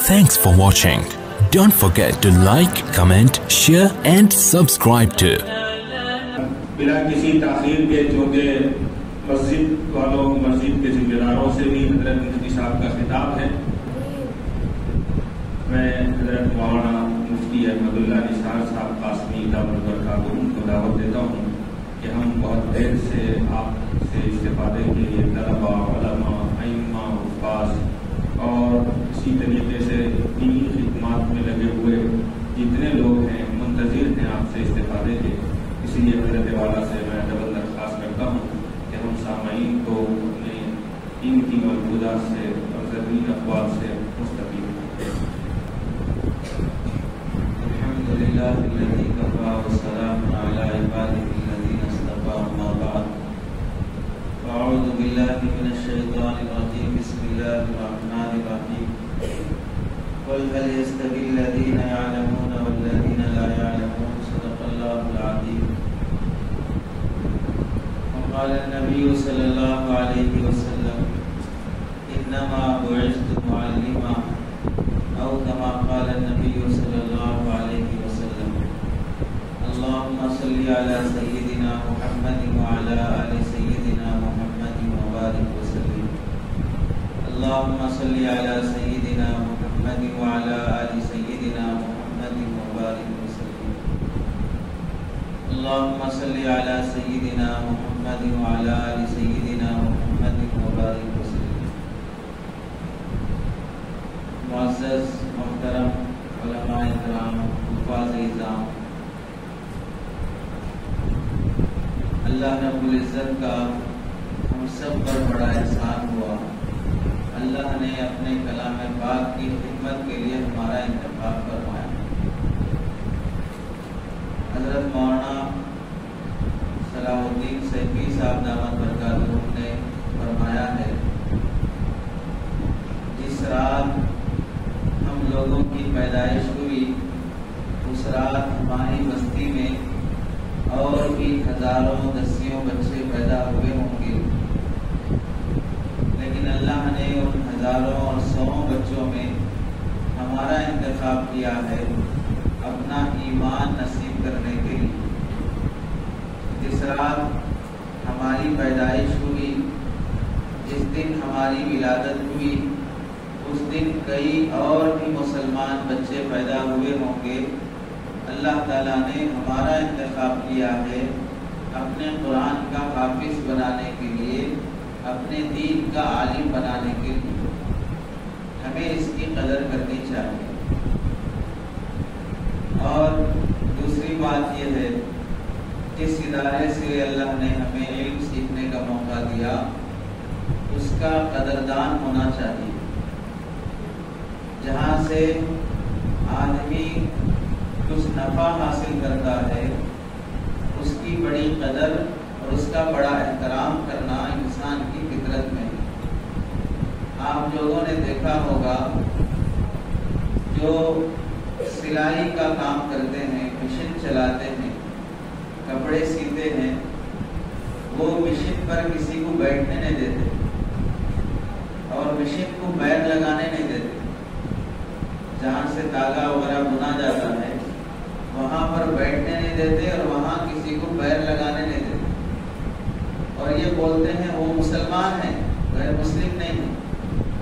Thanks for watching. Don't forget to like, comment, share and subscribe to. بلا کسی تاخیر کے چونکہ مسجد والوں مسجد کے ذمہ داروں سے بھی حضرت مفتی صاحب کا خطاب ہے، میں حضرت مولانا مفتی احمد اللہ نثار صاحب قاسمی دامت البرکاتہ کو دعوت دیتا ہوں کہ ہم بہت دیر سے آپ سے استفادے کے لیے طلباء، علماء، ائمہ، حفاظ اور اسی طریقے سے دینی خدمات میں لگے ہوئے جتنے لوگ ہیں منتظر ہیں آپ سے استفادے کے. اسی لیے حضرت والا سے میں ڈبل درخواست کرتا ہوں کہ ہم سامعین کو اپنے ان کی موجودات سے اور زرعی اقوال سے مستفید ہیں. الحمدللہ الذی کفا والسلام علی عبادہ الذین اصطفی اما بعد اعوذ باللہ من الشیطان الرجیم بسم اللہ الرحمن الرحیم قل هل يستوي الذین يعلمون والذین لا يعلمون صدق اللہ العظیم. وقال النبی صلی اللہ علیہ وسلم انما بعثت معلما او كما قال النبی صلی اللہ علیہ وسلم اللهم صل على سيدنا محمد وعلى آل سيدنا محمد وبارك وسلم. اللهم صل على سيدنا محمد وعلى آل سيدنا محمد وبارك وسلم. اللهم صل على سيدنا محمد وعلى آل سيدنا محمد وبارك وسلم. معزز محترم علماء کرام، حفاظ اعظام، اللہ رب العزت کا ہم سب پر بڑا احسان ہوا. اللہ نے اپنے کلام پاک کی خدمت کے لیے ہمارا انتخاب فرمایا. حضرت مولانا صلاح الدین سیفی صاحب دامت برکاتہ نے فرمایا ہے جس رات ہم لوگوں کی پیدائش ہوئی اس رات ہماری بستی میں اور بھی ہزاروں دسیوں بچے پیدا ہوئے ہوں گے، لیکن اللہ نے ان ہزاروں اور سووں بچوں میں ہمارا انتخاب کیا ہے اپنا ایمان نصیب کرنے کے لیے. جس رات ہماری پیدائش ہوئی، جس دن ہماری ولادت ہوئی، اس دن کئی اور بھی مسلمان بچے پیدا ہوئے ہوں گے. اللہ تعالیٰ نے ہمارا انتخاب کیا ہے اپنے قرآن کا حافظ بنانے کے لیے، اپنے دین کا عالم بنانے کے لیے. ہمیں اس کی قدر کرنی چاہیے. اور دوسری بات یہ ہے جس ادارے سے اللہ نے ہمیں علم سیکھنے کا موقع دیا اس کا قدردان ہونا چاہیے. جہاں سے آدمی کچھ نفع حاصل کرتا ہے اس کی بڑی قدر اور اس کا بڑا احترام کرنا انسان کی فطرت میں ہے. آپ لوگوں نے دیکھا ہوگا جو سلائی کا کام کرتے ہیں، مشین چلاتے ہیں، کپڑے سیتے ہیں، وہ مشین پر کسی کو بیٹھنے نہیں دیتے اور مشین کو پیر لگانے نہیں دیتے. جہاں سے تاگا وغیرہ بنا جاتا ہے وہاں پر بیٹھنے نہیں دیتے اور وہاں کسی کو پیر لگانے نہیں دیتے. اور یہ بولتے ہیں وہ مسلمان ہیں، غیر مسلم نہیں ہیں.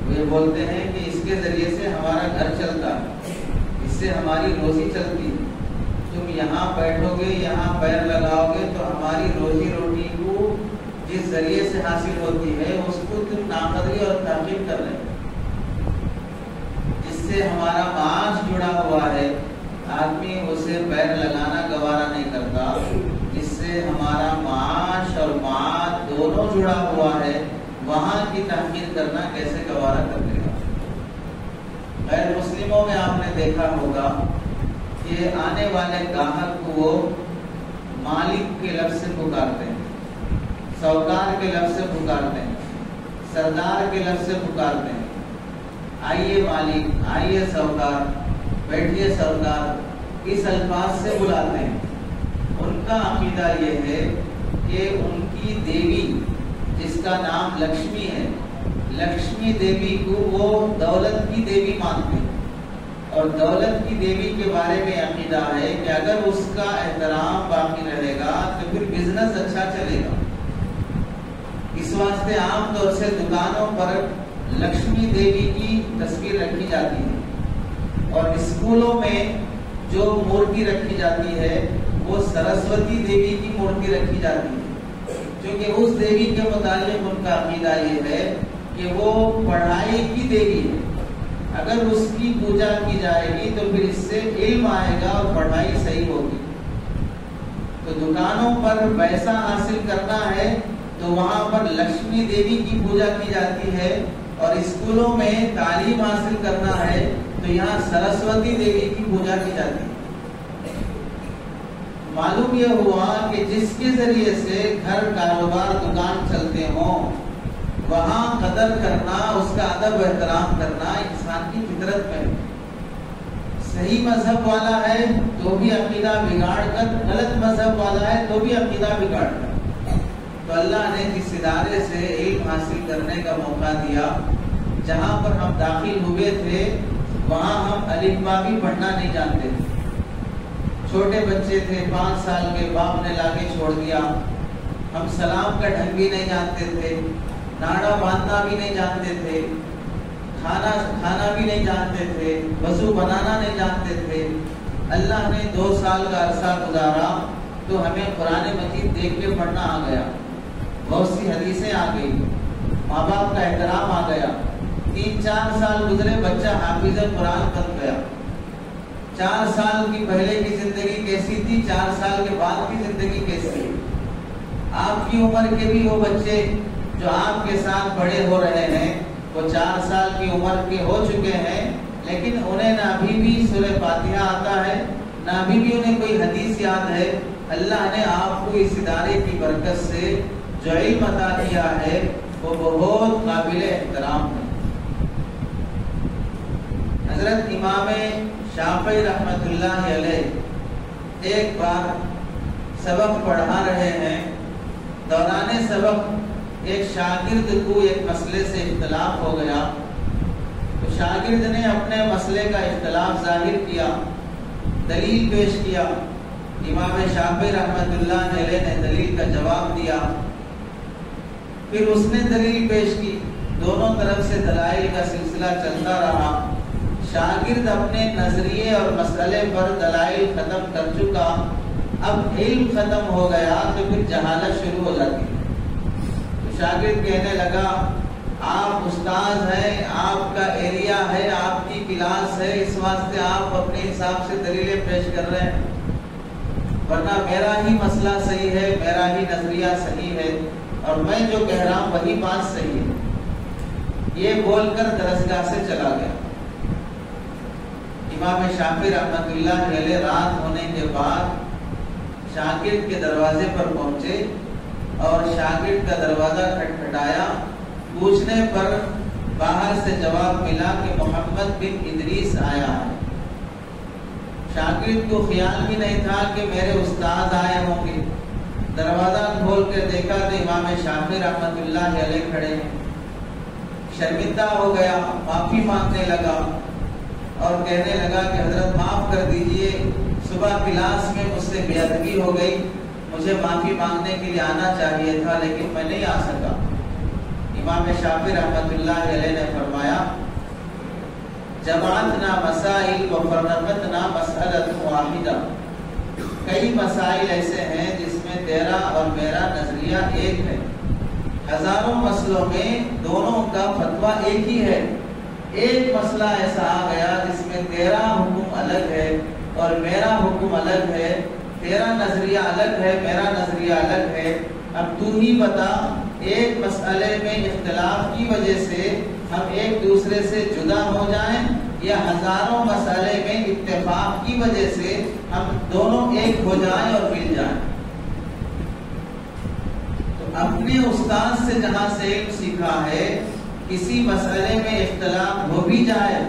وہ یہ بولتے ہیں کہ اس کے ذریعے سے ہمارا گھر چلتا ہے، اس سے ہماری روزی چلتی ہے. تم یہاں بیٹھو گے، یہاں پیر لگاؤ گے تو ہماری روزی روٹی کو جس ذریعے سے حاصل ہوتی ہے اس کو تم ناقدری اور تحقیر کر رہے ہیں. جس سے ہمارا معاش جڑا ہوا ہے، آدمی اسے پیر لگانا گوارا نہیں کرتا. جس سے ہمارا معاش اور معاد دونوں جڑا ہوا ہے، وہاں کی تحقیر کرنا کیسے گوارا کر دے گا. غیر مسلموں میں آپ نے دیکھا ہوگا کہ آنے والے گاہک کو وہ مالک کے لفظ سے پکارتے ہیں، سوکار کے لفظ سے پکارتے ہیں، سردار کے لفظ سے پکارتے ہیں. آئیے مالک، آئیے سوکار، بیٹھیے سردار، اس الفاظ سے بلاتے ہیں. ان کا عقیدہ یہ ہے کہ ان کی دیوی جس کا نام لکشمی ہے، لکشمی دیوی کو وہ دولت کی دیوی مانتے ہیں. اور دولت کی دیوی کے بارے میں عقیدہ ہے کہ اگر اس کا احترام باقی رہے گا تو پھر بزنس اچھا چلے گا. اس واسطے عام طور سے دکانوں پر لکشمی دیوی کی تصویر رکھی جاتی ہے اور اسکولوں میں جو مورتی رکھی جاتی ہے وہ سرسوتی دیوی کی مورتی رکھی جاتی ہے، کیونکہ اس دیوی کے متعلق ان کا عقیدہ یہ ہے کہ وہ پڑھائی کی دیوی ہے. اگر اس کی پوجا کی جائے گی تو پھر اس سے علم آئے گا اور پڑھائی صحیح ہوگی. تو دکانوں پر پیسہ حاصل کرنا ہے تو وہاں پر لکشمی دیوی کی پوجا کی جاتی ہے، اور اسکولوں میں تعلیم حاصل کرنا ہے تو یہاں سرسوتی دیوی کی پوجا کی جاتی ہے. معلوم یہ ہوا کہ جس کے ذریعے سے گھر کاروبار دکان چلتے ہوں وہاں قدر کرنا، اس کا ادب و احترام کرنا انسان کی فطرت میں. صحیح مذہب والا ہے تو بھی عقیدہ بگاڑ کر، غلط مذہب والا ہے تو بھی عقیدہ بگاڑ کر. تو اللہ نے جس ادارے سے علم حاصل کرنے کا موقع دیا، جہاں پر ہم داخل ہوئے تھے وہاں ہم الف با بھی پڑھنا نہیں جانتے تھے. چھوٹے بچے تھے، 5 سال کے، باپ نے لا کے چھوڑ دیا. ہم سلام کا ڈھنگ بھی نہیں جانتے تھے، ناڑا باندھنا بھی نہیں جانتے تھے، کھانا بھی نہیں جانتے تھے، وضو بنانا نہیں جانتے تھے. اللہ نے 2 سال کا عرصہ گزارا تو ہمیں قرآن مجید دیکھ کے پڑھنا آ گیا، بہت سی حدیثیں آ گئی، ماں باپ کا احترام آ گیا. 3-4 سال گزرے، بچہ حافظ قرآن بن گیا. 4 سال کی پہلے کی زندگی کیسی تھی، 4 سال کے بعد کی زندگی کیسی ہے. آپ کی عمر کے بھی وہ بچے جو آپ کے ساتھ بڑے ہو رہے ہیں وہ 4 سال کی عمر کے ہو چکے ہیں، لیکن انہیں نہ ابھی بھی سورہ فاتحہ آتا ہے، نہ ابھی بھی انہیں کوئی حدیث یاد ہے. اللہ نے آپ کو اس ادارے کی برکت سے جو علم عطا کیا ہے وہ بہت قابل احترام ہے. حضرت امام شافعی رحمت اللہ علیہ ایک بار سبق پڑھا رہے ہیں. دوران سبق ایک شاگرد کو ایک مسئلے سے اختلاف ہو گیا. تو شاگرد نے اپنے مسئلے کا اختلاف ظاہر کیا، دلیل پیش کیا. امام شافعی رحمت اللہ علیہ نے دلیل کا جواب دیا، پھر اس نے دلیل پیش کی. دونوں طرف سے دلائل کا سلسلہ چلتا رہا. شاگرد اپنے نظریے اور مسئلے پر دلائل ختم کر چکا، اب علم ختم ہو گیا تو پھر جہالت شروع ہو جاتی ہے. تو شاگرد کہنے لگا آپ استاذ ہیں، آپ کا ایریا ہے، آپ کی کلاس ہے، اس واسطے آپ اپنے حساب سے دلیلیں پیش کر رہے ہیں، ورنہ میرا ہی مسئلہ صحیح ہے، میرا ہی نظریہ صحیح ہے اور میں جو کہہ رہا ہوں وہی بات صحیح ہے. یہ بول کر درسگاہ سے چلا گیا. امام شافعی رحمت اللہ علیہ رات ہونے کے بعد شاگرد کے دروازے پر پہنچے اور شاگرد کا دروازہ کھٹکھٹایا. پوچھنے پر باہر سے جواب ملا کہ محمد بن ادریس آیا ہے. شاگرد کو خیال بھی نہیں تھا کہ میرے استاد آئے ہوں گے. دروازہ کھول کر دیکھا تو امام شافعی رحمت اللہ علیہ کھڑے ہیں. شرمندہ ہو گیا، معافی مانگنے لگا اور کہنے لگا کہ حضرت معاف کر دیجئے، صبح کلاس میں مجھ سے بے ادبی ہو گئی، مجھے معافی مانگنے کے لیے آنا چاہیے تھا لیکن میں نہیں آ سکا. امام شافعی رحمت اللہ علیہ نے فرمایا جماعتنا مسائل و فرقتنا مسئلۃ واحدہ. کئی مسائل ایسے ہیں جس میں تیرا اور میرا نظریہ ایک ہے، ہزاروں مسئلوں میں دونوں کا فتویٰ ایک ہی ہے. ایک مسئلہ ایسا آ گیا جس میں تیرا حکم الگ ہے اور میرا حکم الگ ہے، تیرا نظریہ الگ ہے، میرا نظریہ الگ ہے. اب تو ہی بتا، ایک مسئلے میں اختلاف کی وجہ سے ہم ایک دوسرے سے جدا ہو جائیں یا ہزاروں مسئلے میں اتفاق کی وجہ سے ہم دونوں ایک ہو جائیں اور مل جائیں. تو اپنے استاد سے جہاں سے علم سیکھا ہے، کسی مسئلے میں اختلاف ہو بھی جائے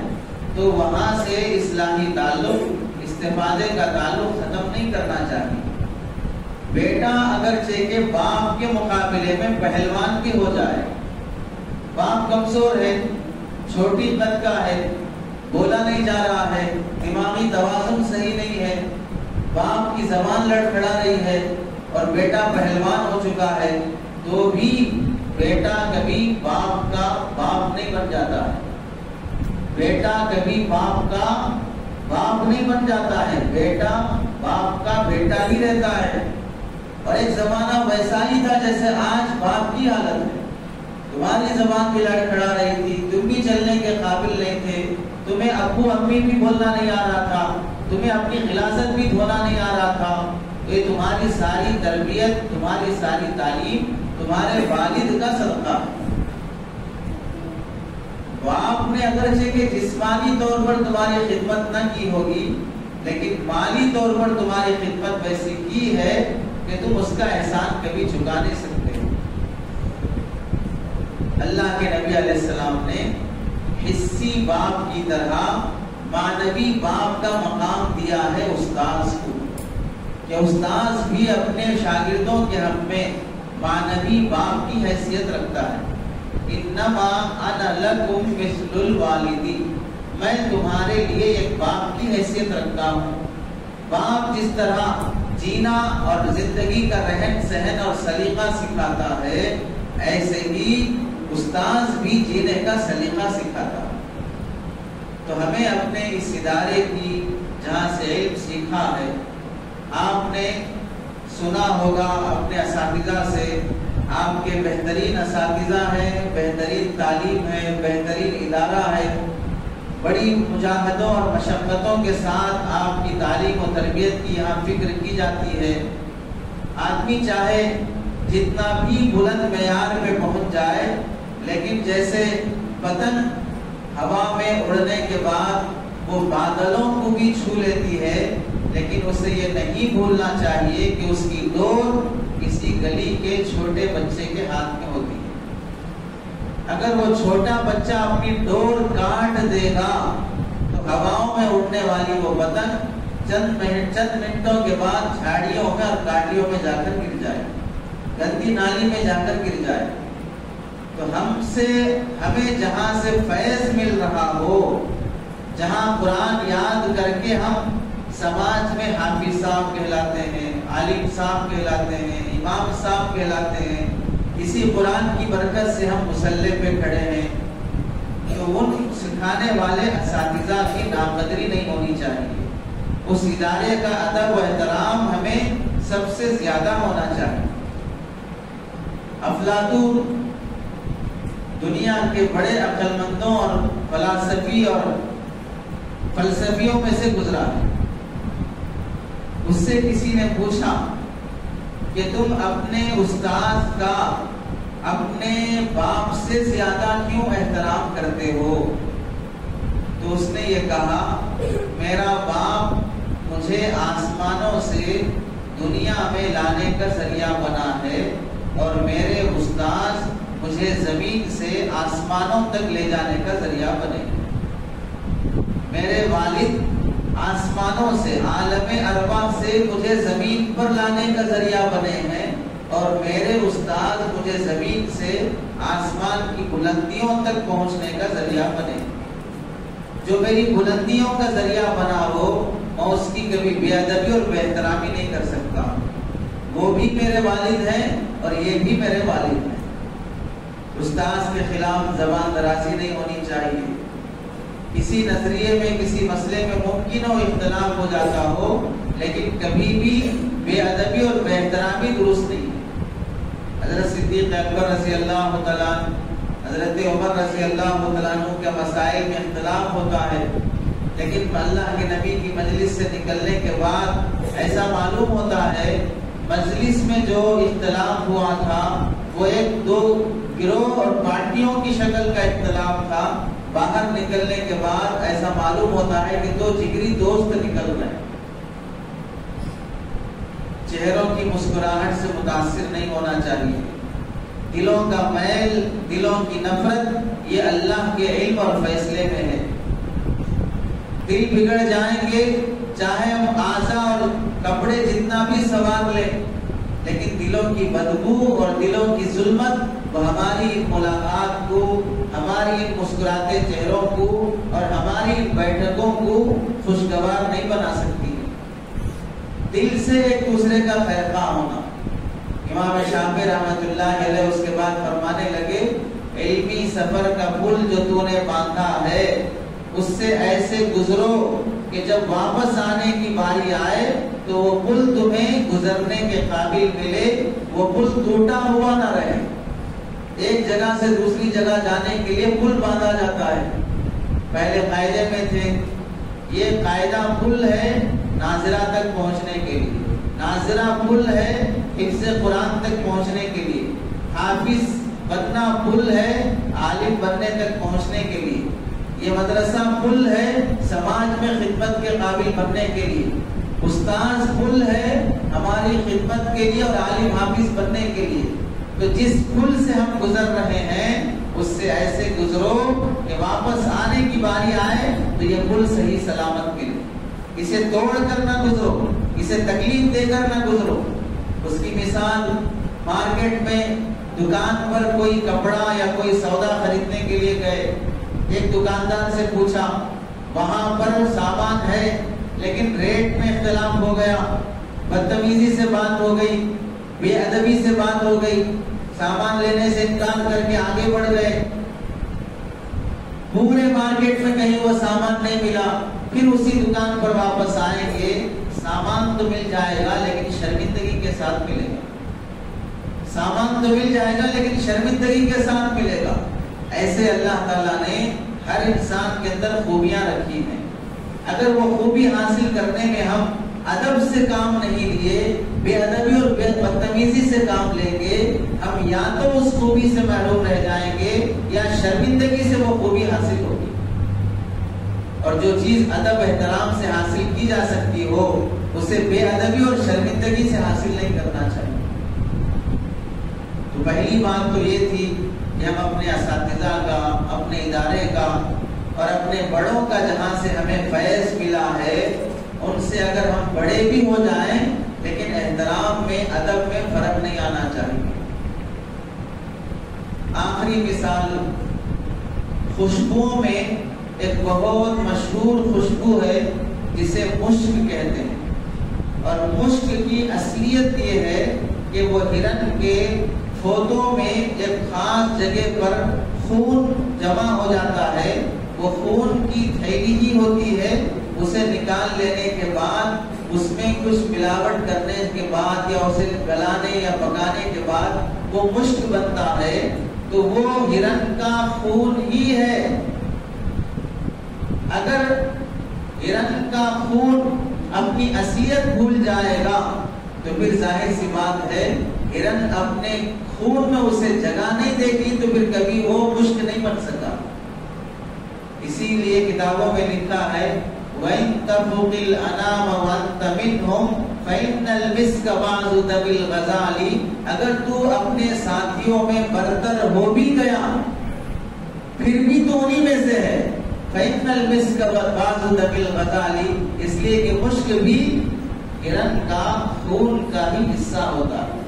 تو وہاں سے اصلاحی تعلق، استفادے کا تعلق ختم نہیں کرنا چاہیے. بیٹا اگرچہ کہ باپ کے مقابلے میں پہلوان بھی ہو جائے، باپ کمزور ہے، چھوٹی قد کا ہے، بولا نہیں جا رہا ہے، دماغی توازن صحیح نہیں ہے، باپ کی زبان لڑکھڑا رہی ہے اور بیٹا پہلوان ہو چکا ہے، تو بھی بیٹا کبھی باپ کا باپ نہیں بن جاتا ہے، بیٹا کبھی باپ کا باپ نہیں بن جاتا ہے، بیٹا باپ کا بیٹا ہی رہتا ہے۔ اور ایک زمانہ ویسا ہی تھا جیسے آج باپ کی حالت ہے، تمہاری زبان بھی لڑکھڑا رہی تھی، تم بھی چلنے کے قابل نہیں تھے، تمہیں ابو امی بھی بولنا نہیں آ رہا تھا، تمہیں اپنی غلاظت بھی دھونا نہیں آ رہا تھا، تو یہ تمہاری ساری تربیت، تمہاری ساری تعلیم تمہارے والد کا صدقہ ہے۔ باپ نے اگرچہ کہ جسمانی طور پر تمہاری خدمت نہ کی ہوگی، لیکن مالی طور پر تمہاری خدمت ویسی کی ہے کہ تم اس کا احسان کبھی چکا نہیں سکتے۔ اللہ کے نبی علیہ السلام نے حسی باپ کی طرح معنوی باپ کا مقام دیا ہے استاذ کو، کہ استاذ بھی اپنے شاگردوں کے حق میں معنوی باپ کی حیثیت رکھتا ہے۔ انما انا لکم مثل الوالدی، میں تمہارے لیے ایک باپ کی حیثیت رکھتا ہوں۔ باپ جس طرح جینا اور زندگی کا رہن سہن اور سلیقہ سکھاتا ہے، ایسے ہی استاذ بھی جینے کا سلیقہ سکھاتا ہے۔ تو ہمیں اپنے اس ادارے کی جہاں سے علم سیکھا ہے، آپ نے سنا ہوگا اپنے اساتذہ سے، آپ کے بہترین اساتذہ ہیں، بہترین تعلیم ہے، بہترین ادارہ ہے، بڑی مجاہدوں اور مشقتوں کے ساتھ آپ کی تعلیم و تربیت کی یہاں فکر کی جاتی ہے۔ آدمی چاہے جتنا بھی بلند معیار پہ پہنچ جائے، لیکن جیسے پتنگ ہوا میں اڑنے کے بعد وہ بادلوں کو بھی چھو لیتی ہے، لیکن اسے یہ نہیں بھولنا چاہیے کہ اس کی ڈور کسی گلی کے چھوٹے بچے کے ہاتھ میں ہوتی ہے۔ اگر وہ چھوٹا بچہ اپنی ڈور کاٹ دے گا تو ہواؤں میں اڑنے والی وہ پتنگ چند منٹوں کے بعد جھاڑیوں میں اور کاٹیوں میں جا کر گر جائے، گندی نالی میں جا کر گر جائے۔ تو ہمیں جہاں سے فیض مل رہا ہو، جہاں قرآن یاد کر کے ہم سماج میں حافظ صاحب کہلاتے ہیں، عالم صاحب کہلاتے ہیں، امام صاحب کہلاتے ہیں، اسی قرآن کی برکت سے ہم مصلی پہ کھڑے ہیں، تو ان سکھانے والے اساتذہ کی ناقدری نہیں ہونی چاہیے۔ اس ادارے کا ادب و احترام ہمیں سب سے زیادہ ہونا چاہیے۔ افلاطون دنیا کے بڑے عقل مندوں اور فلاسفی اور فلسفیوں میں سے گزرا ہے۔ اس سے کسی نے پوچھا کہ تم اپنے استاد کا اپنے باپ سے زیادہ کیوں احترام کرتے ہو؟ تو اس نے یہ کہا، میرا باپ مجھے آسمانوں سے دنیا میں لانے کا ذریعہ بنا ہے، اور میرے استاد مجھے زمین سے آسمانوں تک لے جانے کا ذریعہ بنے۔ میرے والد آسمانوں سے، عالم ارواح سے مجھے زمین پر لانے کا ذریعہ بنے ہیں، اور میرے استاد مجھے زمین سے آسمان کی بلندیوں تک پہنچنے کا ذریعہ بنے۔ جو میری بلندیوں کا ذریعہ بنا ہو، میں اس کی کبھی بے ادبی اور بے احترامی نہیں کر سکتا۔ وہ بھی میرے والد ہیں اور یہ بھی میرے والد ہیں۔ استاذ کے خلاف زبان درازی نہیں ہونی چاہیے۔ کسی نظریے میں، کسی مسئلے میں ممکن ہو اختلاف ہو جاتا ہو، لیکن کبھی بھی بے ادبی اور بے احترامی درست نہیں ہے۔ حضرت صدیق اکبر رضی اللہ تعالیٰ، حضرت عمر رضی اللہ تعالیٰ عنہ کے مسائل میں اختلاف ہوتا ہے، لیکن اللہ کے نبی کی مجلس سے نکلنے کے بعد ایسا معلوم ہوتا ہے مجلس میں جو اختلاف ہوا تھا وہ ایک دو گروہ اور پارٹیوں کی شکل کا اختلاف تھا، باہر نکلنے کے بعد ایسا معلوم ہوتا ہے کہ دو جگری دوست نکل رہے ہیں۔ چہروں کی مسکراہٹ سے متاثر نہیں ہونا چاہیے۔ دلوں کا میل، دلوں کی نفرت، یہ اللہ کے علم اور فیصلے میں ہے۔ دل بگڑ جائیں گے، چاہے ہم اعضاء اور کپڑے جتنا بھی سنوار لیں، لیکن دلوں کی بدبو اور دلوں کی ظلمت وہ ہماری ملاقات کو، ہماری مسکراتے چہروں کو اور ہماری بیٹھکوں کو خوشگوار نہیں بنا سکتی ہے۔ دل سے ایک دوسرے کا خیرخواہ ہونا۔ امام شافعی رحمۃ اللہ علیہ اس کے بعد فرمانے لگے، علمی سفر کا پل جو تو نے باندھا ہے اس سے ایسے گزرو کہ جب واپس آنے کی باری آئے تو وہ پل تمہیں گزرنے کے قابل ملے، وہ پل ٹوٹا ہوا نہ رہے۔ ایک جگہ سے دوسری جگہ جانے کے لیے پل باندھا جاتا ہے۔ پہلے قاعدے میں تھے، یہ قاعدہ پل ہے ناظرہ تک پہنچنے کے لیے، ناظرہ پل ہے حفظ قرآن تک پہنچنے کے لیے، حافظ بننا پل ہے عالم بننے تک پہنچنے کے لیے، یہ مدرسہ پل ہے سماج میں خدمت کے قابل بننے کے لیے، استاذ پل ہے ہماری خدمت کے لیے اور عالم حافظ بننے کے لیے۔ تو جس پل سے ہم گزر رہے ہیں اس سے ایسے گزرو کہ واپس آنے کی باری آئے تو یہ پل صحیح سلامت ملے۔ اسے توڑ کر نہ گزرو، اسے تکلیف دے کر نہ گزرو۔ اس کی مثال، مارکیٹ میں دکان پر کوئی کپڑا یا کوئی سودا خریدنے کے لیے گئے، ایک دکاندار سے پوچھا، وہاں پر سامان ہے لیکن ریٹ میں اختلاف ہو گیا، بدتمیزی سے بات ہو گئی، بے ادبی سے بات ہو گئی، سامان لینے سے انکار کر کے آگے بڑھ گئے، پورے مارکیٹ میں کہیں وہ سامان نہیں ملا، پھر اسی دکان پر واپس آئیں گے، سامان تو مل جائے گا لیکن شرمندگی کے ساتھ ملے گا، سامان تو مل جائے گا لیکن شرمندگی کے ساتھ ملے گا۔ ایسے اللہ تعالیٰ نے ہر انسان کے اندر خوبیاں رکھی ہیں، اگر وہ خوبی حاصل کرنے میں ہم ادب سے کام نہیں لیے، بے ادبی اور بے بدتمیزی سے کام لیں گے، ہم یا تو اس خوبی سے محروم رہ جائیں گے یا شرمندگی سے وہ خوبی حاصل ہوگی۔ اور جو چیز ادب احترام سے حاصل کی جا سکتی ہو اسے بے ادبی اور شرمندگی سے حاصل نہیں کرنا چاہیے۔ تو پہلی بات تو یہ تھی کہ ہم اپنے اساتذہ کا، اپنے ادارے کا اور اپنے بڑوں کا جہاں سے ہمیں فیض ملا ہے ان سے اگر ہم بڑے بھی ہو جائیں لیکن احترام میں، ادب میں فرق نہیں آنا چاہیے۔ آخری مثال، خوشبوؤں میں ایک بہت مشہور خوشبو ہے جسے مشک کہتے ہیں، اور مشک کی اصلیت یہ ہے کہ وہ ہرن کے پھوتوں میں ایک خاص جگہ پر خون جمع ہو جاتا ہے، وہ خون کی تھیلی ہی ہوتی ہے، اسے نکال لینے کے بعد اس میں کچھ ملاوٹ کرنے کے بعد یا اسے گلانے یا پکانے کے بعد وہ مشک بنتا ہے، تو وہ ہرن کا خون ہی ہے۔ اگر ہرن کا خون اپنی اصلیت بھول جائے گا تو پھر ظاہر سی بات ہے ہرن اپنے خون میں اسے جگہ نہیں دے گی تو پھر کبھی وہ مشک نہیں بن سکا۔ اسی لیے کتابوں میں لکھا ہے وَإِن تَفُقِ الْأَنَامَ وَأَنْتَ مِنْهُمْ فَإِنَّ الْمِسْكَ بَعْضُ دَبِ الْغَزَالِ، اگر تو اپنے ساتھیوں میں برتر ہو بھی گیا پھر بھی تو انہی میں سے ہے، فَإِنَّ الْمِسْكَ بَعْضُ دَبِ الْغَزَالِ، اس لیے کہ مشک بھی ہرن کا خون کا ہی حصہ ہوتا ہے،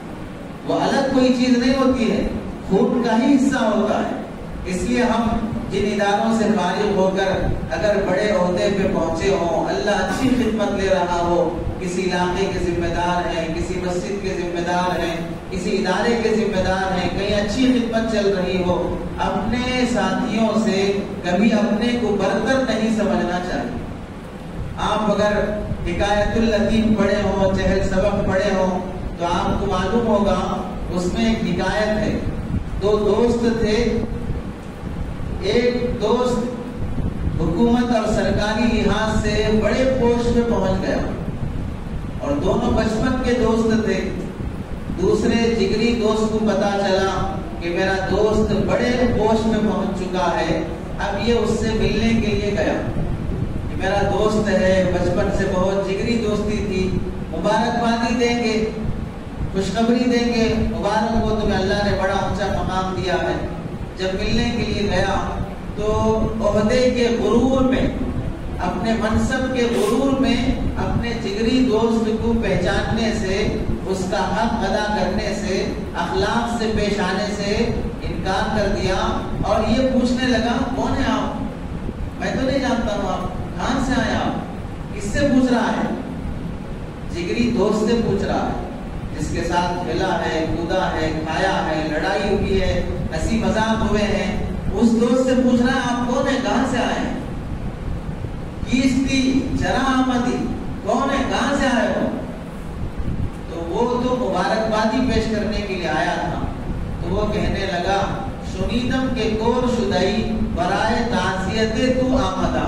وہ الگ کوئی چیز نہیں ہوتی ہے، خون کا ہی حصہ ہوتا ہے۔ اس لیے ہم جن اداروں سے فارغ ہو کر اگر بڑے عہدے پہ پہنچے ہوں، اللہ اچھی خدمت لے رہا ہو، کسی علاقے کے ذمہ دار ہیں، کسی مسجد کے ذمہ دار ہیں، کسی ادارے کے ذمہ دار ہیں، کہیں اچھی خدمت چل رہی ہو، اپنے ساتھیوں سے کبھی اپنے کو برتر نہیں سمجھنا چاہیے۔ آپ اگر حکایت اللطیف پڑھے ہوں، چہل سبق پڑھے ہوں تو آپ کو معلوم ہوگا اس میں ایک حکایت ہے، دو دوست تھے، ایک دوست حکومت اور سرکاری لحاظ سے بڑے پوسٹ پہ پہنچ گیا اور دونوں بچپن کے دوست تھے۔ دوسرے جگری دوست کو پتا چلا کہ میرا دوست بڑے پوسٹ میں پہنچ چکا ہے، اب یہ اس سے ملنے کے لیے گیا کہ میرا دوست ہے، بچپن سے بہت جگری دوستی تھی، مبارکبادی دیں گے، خوشخبری دیں گے، مبارک ہو تمہیں اللہ نے بڑا اونچا مقام دیا ہے۔ جب ملنے کے لیے گیا تو عہدے کے غرور میں، اپنے منصب کے غرور میں، اپنے جگری دوست کو پہچاننے سے، اس کا حق ادا کرنے سے، اخلاق سے پیش آنے سے انکار کر دیا اور یہ پوچھنے لگا کون ہے آپ؟ میں تو نہیں جانتا ہوں، آپ کہاں سے آئے؟ آپ کس سے پوچھ رہا ہے؟ جگری دوست سے پوچھ رہا ہے، جس کے ساتھ کھیلا ہے، کودا ہے، کھایا ہے، لڑائی ہوئی ہے، ہنسی مذاق ہوئے ہیں، اس دوست سے پوچھ رہا ہے آپ کون ہے، کہاں سے آئے ہیں؟ کیستی چرا آمدی، کون ہے، کہاں سے آئے ہو؟ تو وہ تو مبارکبادی پیش کرنے کے لیے آیا تھا، تو وہ کہنے لگا شنیدم کے کور شدائی برائے تعزیت تو آمدہ،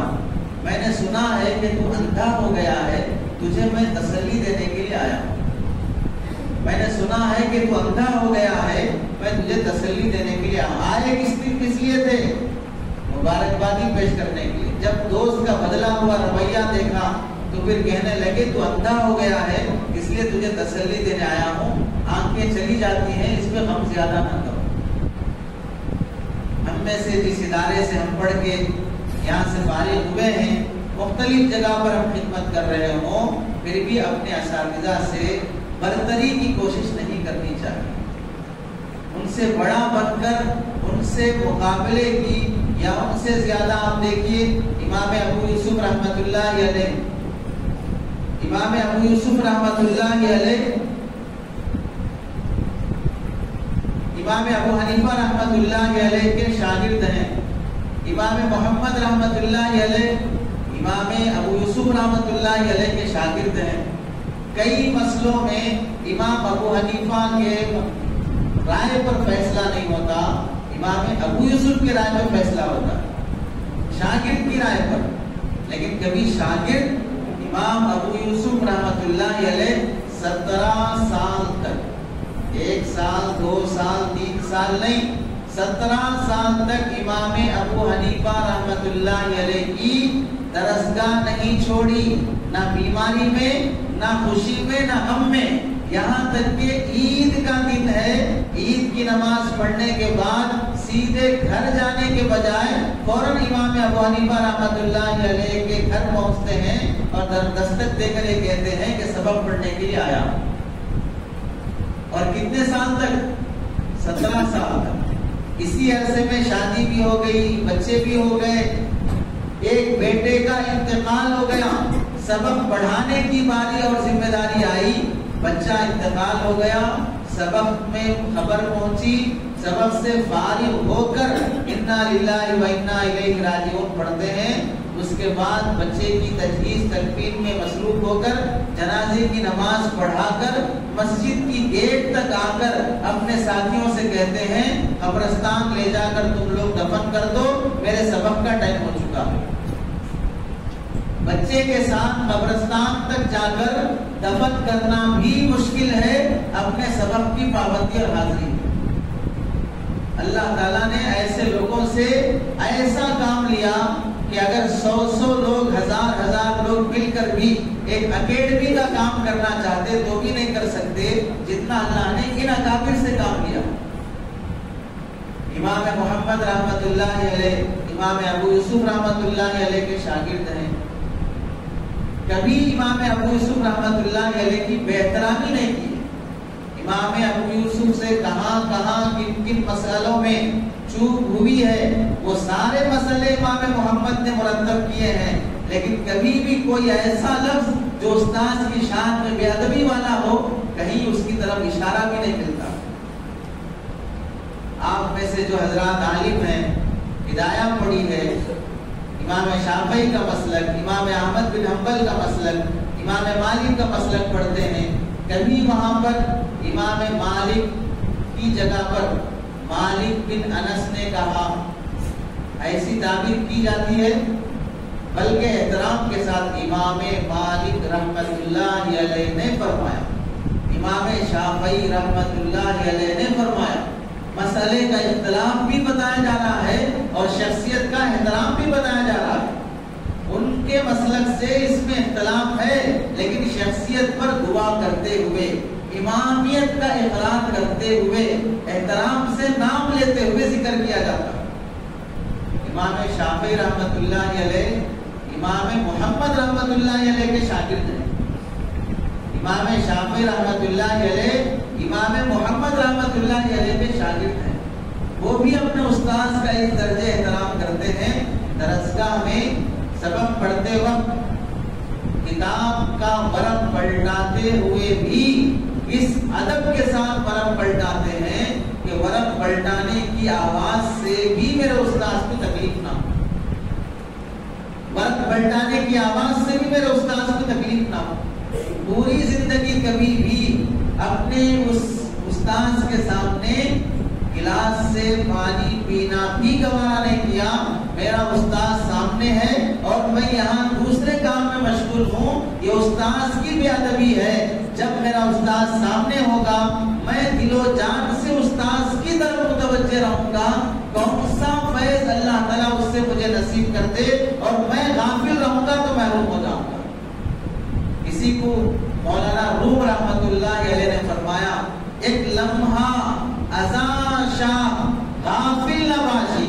میں نے سنا ہے کہ تو اندھا ہو گیا ہے، تجھے میں تسلی دینے کے لیے آیا ہوں۔ میں نے سنا ہے کہ تو اندھا ہو گیا ہے، میں تجھے تسلی دینے کے لیے آئے کس لیے تھے؟ مبارکبادی پیش کرنے کے لیے۔ جب دوست کا بدلا ہوا رویہ دیکھا تو پھر کہنے لگے تو اندھا ہو گیا ہے، اس لیے تجھے تسلی دینے آیا ہوں، آنکھیں چلی جاتی ہیں، اس پہ غم زیادہ نہ کرو۔ ہم میں سے جس ادارے سے ہم پڑھ کے یہاں سے فارغ ہوئے ہیں، مختلف جگہ پر ہم خدمت کر رہے ہوں، پھر بھی اپنے اساتذہ سے برتری کی کوشش نہیں کرنی چاہیے۔ ان سے بڑا بن کر ان سے مقابلے کی یا ان سے زیادہ آپ دیکھیے امام ابو یوسف رحمۃ اللہ علیہ، امام ابو یوسف رحمۃ اللہ علیہ امام ابو حنیفہ رحمۃ اللہ علیہ کے شاگرد ہیں، امام محمد رحمۃ اللہ علیہ امام ابو یوسف رحمۃ اللہ علیہ کے شاگرد ہیں۔ کئی مسئلوں میں امام ابو حنیفہ کے رائے پر فیصلہ نہیں ہوتا، امام ابو یوسف کی رائے پر فیصلہ ہوتا ہے، شاگرد کی رائے پر۔ لیکن کبھی شاگرد امام ابو یوسف رحمۃ اللہ علیہ 17 سال تک، 1 سال 2 سال 3 سال نہیں، 17 سال تک امام ابو حنیفہ رحمۃ اللہ علیہ کی درسگاہ نہیں چھوڑی، نہ بیماری میں، نہ خوشی میں، نہ غم میں، یہاں تک کہ عید کا دن ہے، عید کی نماز پڑھنے کے بعد سیدھے گھر جانے کے بجائے فوراً امام ابو حنیفہ رحمۃ اللہ علیہ کے گھر پہنچتے ہیں اور دستک دے کر یہ کہتے ہیں کہ سبق پڑھنے کے لیے آیا۔ اور کتنے سال تک؟ 17 سال تک۔ اسی عرصے میں شادی بھی ہو گئی، بچے بھی ہو گئے، ایک بیٹے کا انتقال ہو گیا، سبق پڑھانے کی باری اور ذمہ داری آئی، بچہ انتقال ہو گیا، سبق میں خبر پہنچی، سبق سے فارغ ہو کر انا للہ و انا الیہ راجعون پڑھتے ہیں، اس کے بعد بچے کی تجہیز تکفین میں مصروف ہو کر جنازے کی نماز پڑھا کر مسجد کی گیٹ تک آ کر اپنے ساتھیوں سے کہتے ہیں قبرستان لے جا کر تم لوگ دفن کر دو، میرے سبق کا ٹائم ہو چکا ہے۔ بچے کے ساتھ قبرستان تک جا کر دفن کرنا بھی مشکل ہے، اپنے سبق کی پابندی اور حاضری۔ اللہ تعالیٰ نے ایسے لوگوں سے ایسا کام لیا کہ اگر 100 لوگ، 1000 لوگ مل کر بھی ایک اکیڈمی کا کام کرنا چاہتے تو بھی نہیں کر سکتے جتنا اللہ نے ان اکابر سے کام لیا۔ امام محمد رحمۃ اللہ علیہ، امام ابو یوسف رحمۃ اللہ علیہ کے شاگرد ہیں، کبھی امام ابو یوسف رحمۃ اللہ علیہ کی بے احترامی نہیں کی۔ امام ابو یوسف سے کہاں کن کن مسئلوں میں چوک ہوئی ہے، وہ سارے مسئلے امام محمد نے مرتب کیے ہیں، لیکن کبھی بھی کوئی ایسا لفظ جو استاد کی شان میں بے ادبی والا ہو، کہیں اس کی طرف اشارہ بھی نہیں ملتا۔ آپ میں سے جو حضرات عالم ہیں، ہدایہ پڑھی ہے، امام شافعی کا مسلک، امام احمد بن حنبل کا مسلک، امام مالک کا مسلک پڑھتے ہیں، کبھی وہاں پر امام مالک کی جگہ پر مالک بن انس نے کہا، ایسی تعبیر کی جاتی ہے، بلکہ احترام کے ساتھ امام مالک رحمت اللہ علیہ نے فرمایا، امام شافعی رحمت اللہ علیہ نے فرمایا۔ مسئلے کا اختلاف بھی بتایا جا رہا ہے اور شخصیت کا احترام بھی بتایا جا رہا ہے۔ ان کے مسلک سے اس میں اختلاف ہے، لیکن شخصیت پر دعا کرتے ہوئے، امامیت کا اقرار کرتے ہوئے، احترام سے نام لیتے ہوئے ذکر کیا جاتا ہے۔ امام شافعی رحمت اللہ علیہ امام محمد رحمت اللہ علیہ کے شاگرد ہیں، امام شافعی رحمت اللہ علیہ امام محمد رحمت اللہ علیہ کے شاگرد ہیں۔ وہ بھی اپنے استاذ کا اس درجے احترام کرتے ہیں. درسگاہ میں سبق پڑھتے وقت کتاب کا ورق پلٹاتے ہوئے بھی اس ادب کے ساتھ ورق پلٹاتے ہیں کہ ورق پلٹانے کی آواز سے بھی میرے استاذ کو تکلیف نہ ہو. ورق پلٹانے کی آواز سے بھی میرے استاذ کو تکلیف نہ ہو. پوری زندگی کبھی بھی اپنے اس استاذ کے سامنے گلاس سے پانی پینا بھی گوارا نہیں کیا. میرا استاذ سامنے ہے اور میں یہاں دوسرے کام میں مشغول ہوں. یہ استاذ کی بے ادبی ہے. جب میرا استاذ سامنے ہوگا میں دل و جان سے استاذ کی طرف متوجہ رہوں گا. کون سا فیض اللہ تعالیٰ اس سے مجھے نصیب کر دے اور میں غافل رہوں گا تو محروم ہو جاؤں گا. کسی کو مولانا روم رحمت اللہ علیہ نے فرمایا ایک لمحہ ازاں شاہ غافل نہ باشی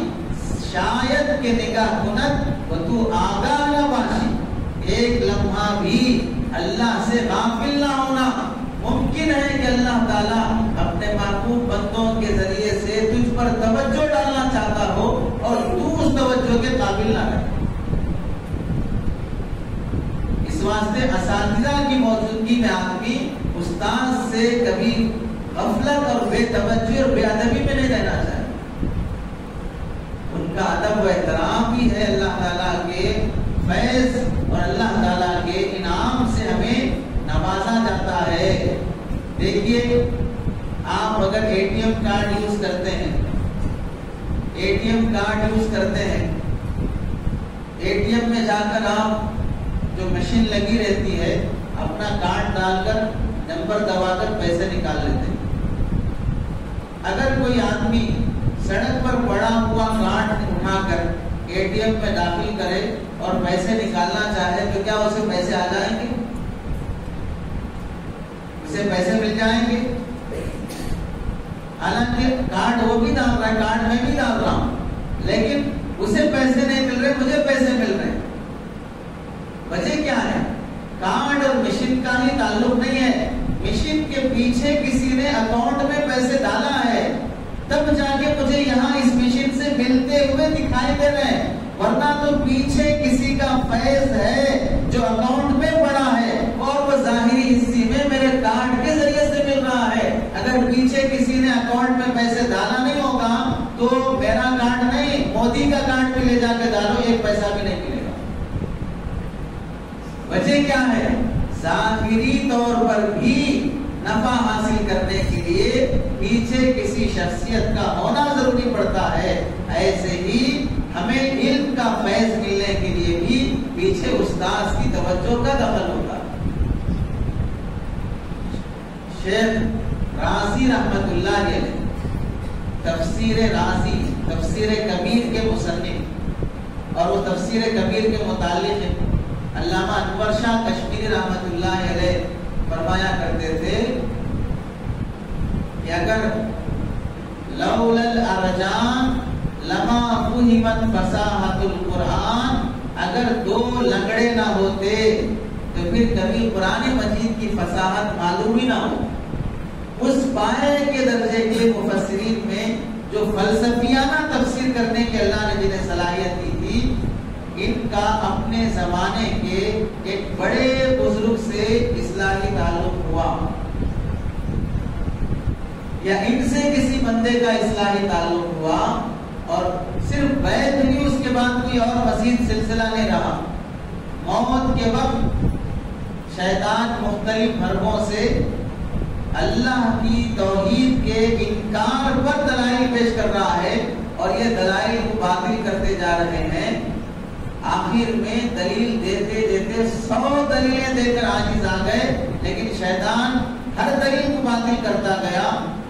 شاید کہ نگاہ کنت و تو آگاہ نہ باشی. ایک لمحہ بھی اللہ سے غافل نہ ہونا. ممکن ہے کہ اللہ تعالیٰ اپنے محبوب بندوں کے ذریعے سے تجھ پر توجہ ڈالنا چاہتا ہو اور تو اس توجہ کے قابل نہ رہے. اس واسطے اساتذہ کی موجودگی میں آدمی استاد سے کبھی غفلت اور بے توجہ اور بے ادبی میں نہیں رہنا چاہیے. ان کا ادب و احترام بھی ہے اللہ تعالیٰ کے فیض اور اللہ تعالیٰ کے انعام سے ہمیں نوازا جاتا ہے. دیکھیے آپ اگر A T M card use کرتے ہیں اے ٹی ایم میں جا کر آپ جو مشین لگی رہتی ہے اپنا کارڈ ڈال کر نمبر دبا کر پیسے نکال لیتے ہیں. اگر کوئی آدمی سڑک پر پڑا ہوا کارڈ اٹھا کر اے ٹی ایم میں داخل کرے اور پیسے نکالنا چاہے تو کیا اسے پیسے آ جائیں گے؟ اسے پیسے مل جائیں گے؟ حالانکہ کارڈ وہ بھی ڈال رہا ہے, کارڈ میں بھی ڈال رہا ہوں, لیکن اسے پیسے نہیں مل رہے, مجھے پیسے مل رہے ہیں. وجہ کیا ہے؟ کارڈ اور مشین کا ہی تعلق نہیں ہے. مشین کے پیچھے کسی نے اکاؤنٹ میں پیسے ڈالا ہے تب جا کے مجھے یہاں اس مشین سے ملتے ہوئے دکھائی دے رہے ہیں, ورنہ تو پیچھے کسی کا فیض ہے جو اکاؤنٹ میں پڑا ہے اور وہ ظاہری حصے میں میرے کارڈ کے ذریعے سے مل رہا ہے. اگر پیچھے کسی نے اکاؤنٹ میں پیسے ڈالا نہیں ہوگا تو میرا کارڈ نہیں, مودی کا کارڈ بھی لے جا کے ڈالو, ایک پیسہ بھی نہیں ملے گا. وجہ کیا ہے؟ ظاہری طور پر بھی نفع حاصل کرنے کے لیے پیچھے کسی شخصیت کا ہونا ضروری پڑتا ہے. ایسے ہی ہمیں علم کا فیض ملنے کے لیے بھی پیچھے استاد کی توجہ کا دخل ہوتا ہے. شیخ رازی رحمت اللہ علیہ تفسیر رازی تفسیر کبیر کے مصنف اور وہ تفسیر کبیر کے متعلق علامہ انور شاہ کشمیری رحمت اللہ علیہ فرمایا کرتے تھے کہ اگر لولا الارجان لما فہمت فصاحت القرآن, اگر دو لنگڑے نہ ہوتے تو پھر کبھی قرآن مجید کی فصاحت معلوم ہی نہ ہو. اس پائے کے درجے کے مفسرین میں جو فلسفیانہ تفسیر کرنے کے اللہ نے جنہیں صلاحیت دی تھی, ان کا اپنے زمانے کے ایک بڑے بزرگ سے اصلاحی تعلق ہوا یا ان سے کسی بندے کا اصلاحی تعلق ہوا اور صرف بیعت ہوئی, اس کے بعد کوئی اور مزید سلسلہ نہیں رہا. موت کے وقت شیطان مختلف حربوں سے اللہ کی توحید کے انکار پر دلائل پیش کر رہا ہے اور یہ دلائل کو باطل کرتے جا رہے ہیں. آخر میں دلیل دیتے دیتے 100 دلیلیں دے کر عاجز آ گئے, لیکن شیطان ہر دلیل کو باطل کرتا گیا.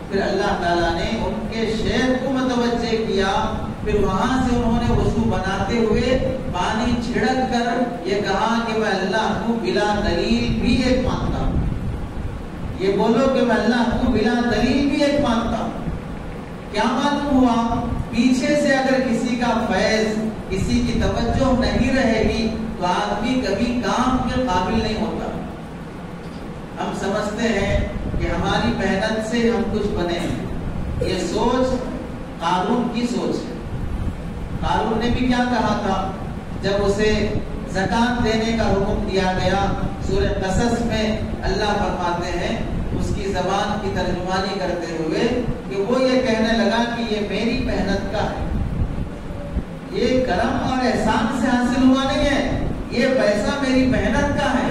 پھر اللہ تعالیٰ نے ان کے شیخ کو متوجہ کیا, پھر وہاں سے انہوں نے وضو بناتے ہوئے پانی چھڑک کر یہ کہا کہ میں اللہ کو بلا دلیل بھی ایک مانتا ہوں. یہ بولو کہ میں اللہ کو بلا دلیل بھی ایک مانتا ہوں. کیا معلوم ہوا؟ پیچھے سے اگر کسی کا فیض, کسی کی توجہ نہیں رہے گی تو آدمی کبھی کام کے قابل نہیں ہوتا. ہم سمجھتے ہیں کہ ہماری محنت سے ہم کچھ بنے ہیں, یہ سوچ قارون کی سوچ ہے. قارون نے بھی کیا کہا تھا جب اسے زکات دینے کا حکم دیا گیا؟ سورہ قصص میں اللہ فرماتے ہیں اس کی زبان کی ترجمانی کرتے ہوئے کہ وہ یہ کہنے لگا کہ یہ میری محنت کا ہے، یہ کرم اور احسان سے حاصل ہوا نہیں ہے، یہ پیسہ میری محنت کا ہے.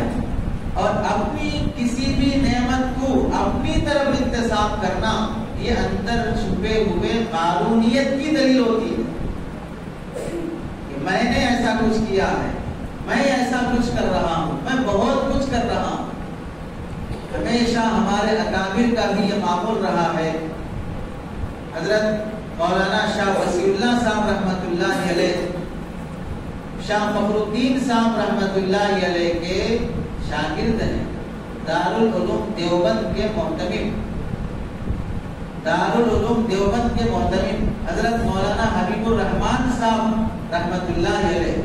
اور اپنی کسی بھی نعمت کو اپنی طرف انتساب کرنا یہ اندر چھپے ہوئے قارونیت کی دلیل ہوتی ہے کہ میں نے ایسا کچھ کیا ہے، میں ایسا کچھ کر رہا ہوں، میں بہت کچھ کر رہا ہوں. ہمیشہ ہمارے اکابر کا بھی یہ معمول رہا ہے. حضرت مولانا شاہ وسیع اللہ صاحب رحمۃ اللہ علیہ، شاہ فخر الدین صاحب رحمۃ اللہ علیہ کے شاگرد ہیں. دارالعلوم دیوبند کے محتمم، دارالعلوم دیوبند کے محتمم حضرت مولانا حبیب الرحمان صاحب رحمۃ اللہ علیہ،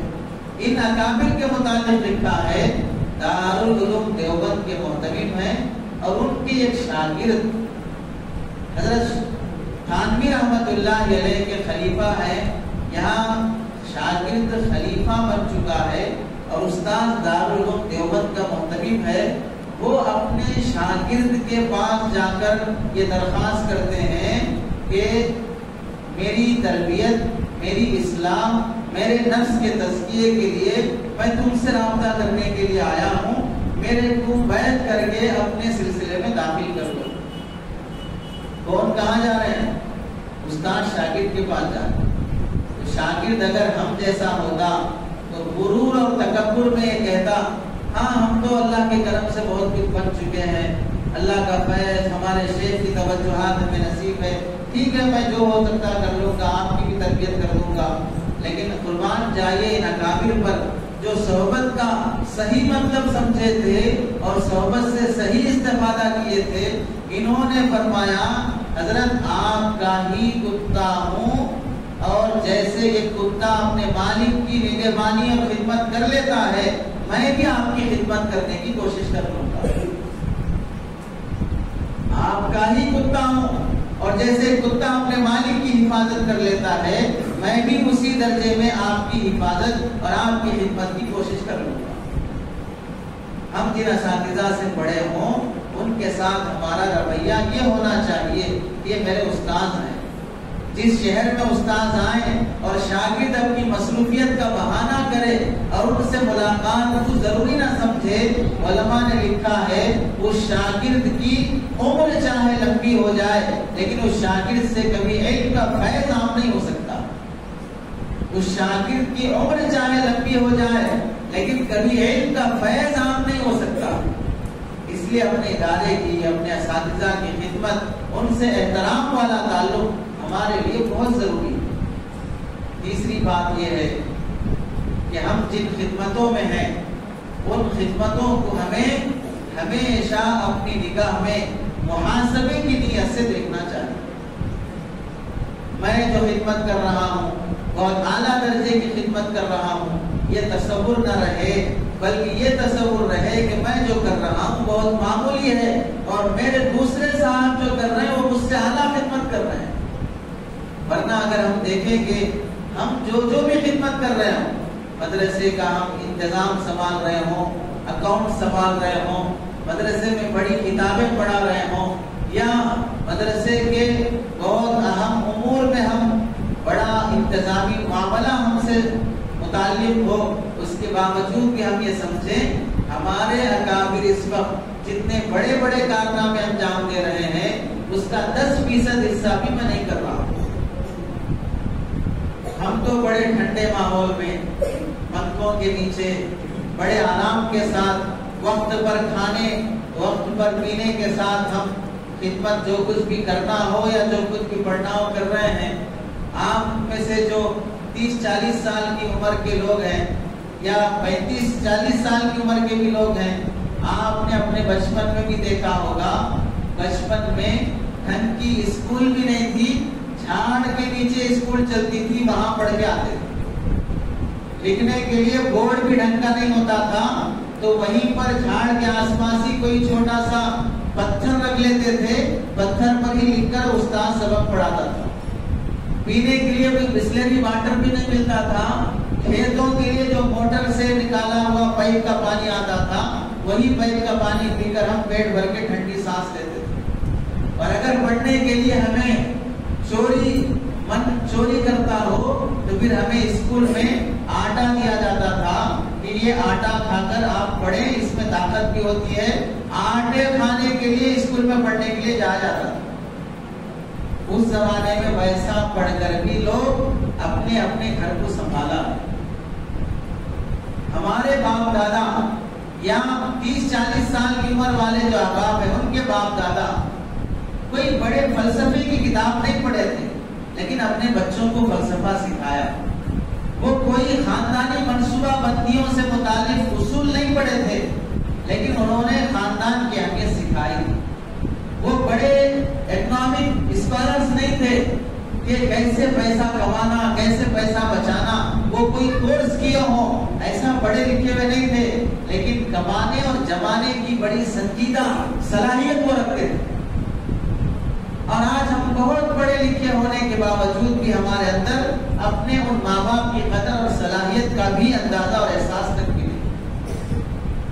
ان اکابر کے متعلق لکھا ہے دارالعلوم دیوبند کے محتمم ہیں اور ان کے ایک شاگرد حضرت تھانوی رحمۃ اللہ علیہ کے خلیفہ ہیں. یہاں شاگرد خلیفہ بن چکا ہے اور استاد دارالعلوم دیوبند کا محتمم ہے. وہ اپنے شاگرد کے پاس جا کر یہ درخواست کرتے ہیں کہ میری تربیت، میری اصلاح، میرے نفس کے تزکیے کے لیے میں تم سے رابطہ کرنے کے لیے آیا ہوں، میرے کو بیعت کر کے اپنے سلسلے میں داخل کر دو. کون کہاں جا رہے ہیں؟ استاد شاگرد کے پاس جا رہے ہیں. شاگرد اگر ہم جیسا ہوتا تو غرور اور تکبر میں یہ کہتا ہاں ہم تو اللہ کے کرم سے بہت کچھ بن چکے ہیں، اللہ کا فیض، ہمارے شیخ کی توجہات ہمیں نصیب ہے، ٹھیک ہے میں جو ہو سکتا کر لوں گا، آپ کی بھی تربیت کر دوں گا. لیکن قربان جائیے ان اکابر پر جو صحبت کا صحیح مطلب سمجھے تھے اور صحبت سے صحیح استفادہ کیے تھے. انہوں نے فرمایا حضرت آپ کا ہی کتا ہوں اور جیسے یہ کتا اپنے مالک کی نگہبانی اور خدمت کر لیتا ہے میں بھی آپ کی خدمت کرنے کی کوشش کر لوں گا. آپ کا ہی کتا ہوں اور جیسے کتا اپنے مالک کی حفاظت کر لیتا ہے میں بھی اسی درجے میں آپ کی حفاظت اور آپ کی خدمت کی کوشش کر لوں گا. ہم جن اساتذہ سے پڑھے ہوں ان کے ساتھ ہمارا رویہ یہ ہونا چاہیے کہ یہ میرے استاد ہیں. جس شہر میں استاد آئیں اور شاگرد اپنی مصروفیت کا بہانہ کرے اور ان سے ملاقات کو ضروری نہ سمجھے، علماء نے لکھا ہے اس شاگرد کی عمر چاہے لمبی ہو جائے لیکن اس شاگرد سے کبھی علم کا فیض عام نہیں ہو سکتا. اس شاگرد کی عمر چاہے لمبی ہو جائے لیکن کبھی علم کا فیض عام نہیں ہو سکتا. اس لیے اپنے ادارے کی، اپنے اساتذہ کی خدمت، ان سے احترام والا تعلق ہمارے لیے بہت ضروری ہے. تیسری بات یہ ہے کہ ہم جن خدمتوں میں ہیں ان خدمتوں کو ہمیں ہمیشہ اپنی نگاہ میں محاسبے کی نیت سے دیکھنا چاہیے. میں جو خدمت کر رہا ہوں بہت اعلیٰ درجے کی خدمت کر رہا ہوں، یہ تصور نہ رہے بلکہ یہ تصور رہے کہ میں جو کر رہا ہوں بہت معمولی ہے اور میرے دوسرے صاحب جو کر رہے ہیں وہ مجھ سے اعلیٰ خدمت کر رہے ہیں. ورنہ اگر ہم دیکھیں کہ ہم جو بھی خدمت کر رہے ہوں، مدرسے کا ہم انتظام سنبھال رہے ہوں، اکاؤنٹ سنبھال رہے ہوں، مدرسے میں بڑی کتابیں پڑھا رہے ہوں یا مدرسے کے بہت اہم امور میں ہم بڑا انتظامی معاملہ ہم سے متعلق ہو، اس کے باوجود بھی ہم یہ سمجھیں ہمارے اکابر اس وقت جتنے بڑے بڑے کارنامے انجام دے رہے ہیں اس کا 10% حصہ بھی میں نہیں کر رہا ہوں. ہم تو بڑے ٹھنڈے ماحول میں پنکھوں کے نیچے بڑے آرام کے ساتھ وقت پر کھانے وقت پر پینے کے ساتھ ہم خدمت جو کچھ بھی کرنا ہو یا جو کچھ بھی پڑھنا ہو کر رہے ہیں. آپ میں سے جو 30-40 سال کی عمر کے لوگ ہیں یا 35-40 سال کی عمر کے بھی لوگ ہیں، آپ نے اپنے بچپن میں بھی دیکھا ہوگا بچپن میں ڈھنگ کی اسکول بھی نہیں تھی، جھاڑ کے نیچے اسکول چلتی تھی، وہاں پڑھ کے آتے تھے. لکھنے کے لیے بورڈ بھی ڈھنگ کا نہیں ہوتا تھا تو وہیں پر جھاڑ کے آس پاس ہی کوئی چھوٹا سا پتھر رکھ لیتے تھے، پتھر پر ہی لکھ کر استاد سبق پڑھاتا تھا. پینے کے لیے بھی بسلری واٹر بھی نہیں ملتا تھا، کھیتوں کے لیے جو موٹر سے نکالا ہوا پائپ کا پانی آتا تھا وہی پائپ کا پانی پی کر ہم پیٹ بھر کے ٹھنڈی سانس لیتے تھے۔ اور اگر پڑھنے کے لیے ہمیں چوری کرتا ہو تو پھر ہمیں اسکول میں آٹا دیا جاتا تھا کہ یہ آٹا کھا کر آپ پڑھیں، اس میں طاقت بھی ہوتی ہے۔ آٹے کھانے کے لیے اسکول میں پڑھنے کے لیے جایا جاتا تھا۔ اس زمانے میں ویسا پڑھ کر بھی لوگ اپنے اپنے گھر کو سنبھالا۔ ہمارے باپ دادا یا 30-40 سال کی عمر والے جو احباب ہیں ان کے باپ دادا کوئی بڑے فلسفے کی کتاب نہیں پڑھے تھے، لیکن اپنے بچوں کو فلسفہ سکھایا۔ وہ کوئی خاندانی منصوبہ بندیوں سے متعلق اصول نہیں پڑھے تھے، لیکن انہوں نے خاندان کی اہمیت سکھائی۔ وہ بڑے اکنامک اسکالرز نہیں تھے کہ کیسے پیسہ کمانا، کیسے پیسہ بچانا، وہ کوئی کورس کیے ہوں، ایسا پڑھے لکھے ہوئے نہیں تھے، لیکن کمانے اور جمانے کی بڑی سنجیدہ صلاحیت وہ رکھتے تھے۔ اور آج ہم بہت پڑھے لکھے ہونے کے باوجود بھی ہمارے اندر اپنے ان ماں باپ کی قدر اور صلاحیت کا بھی اندازہ اور احساس تک بھی نہیں۔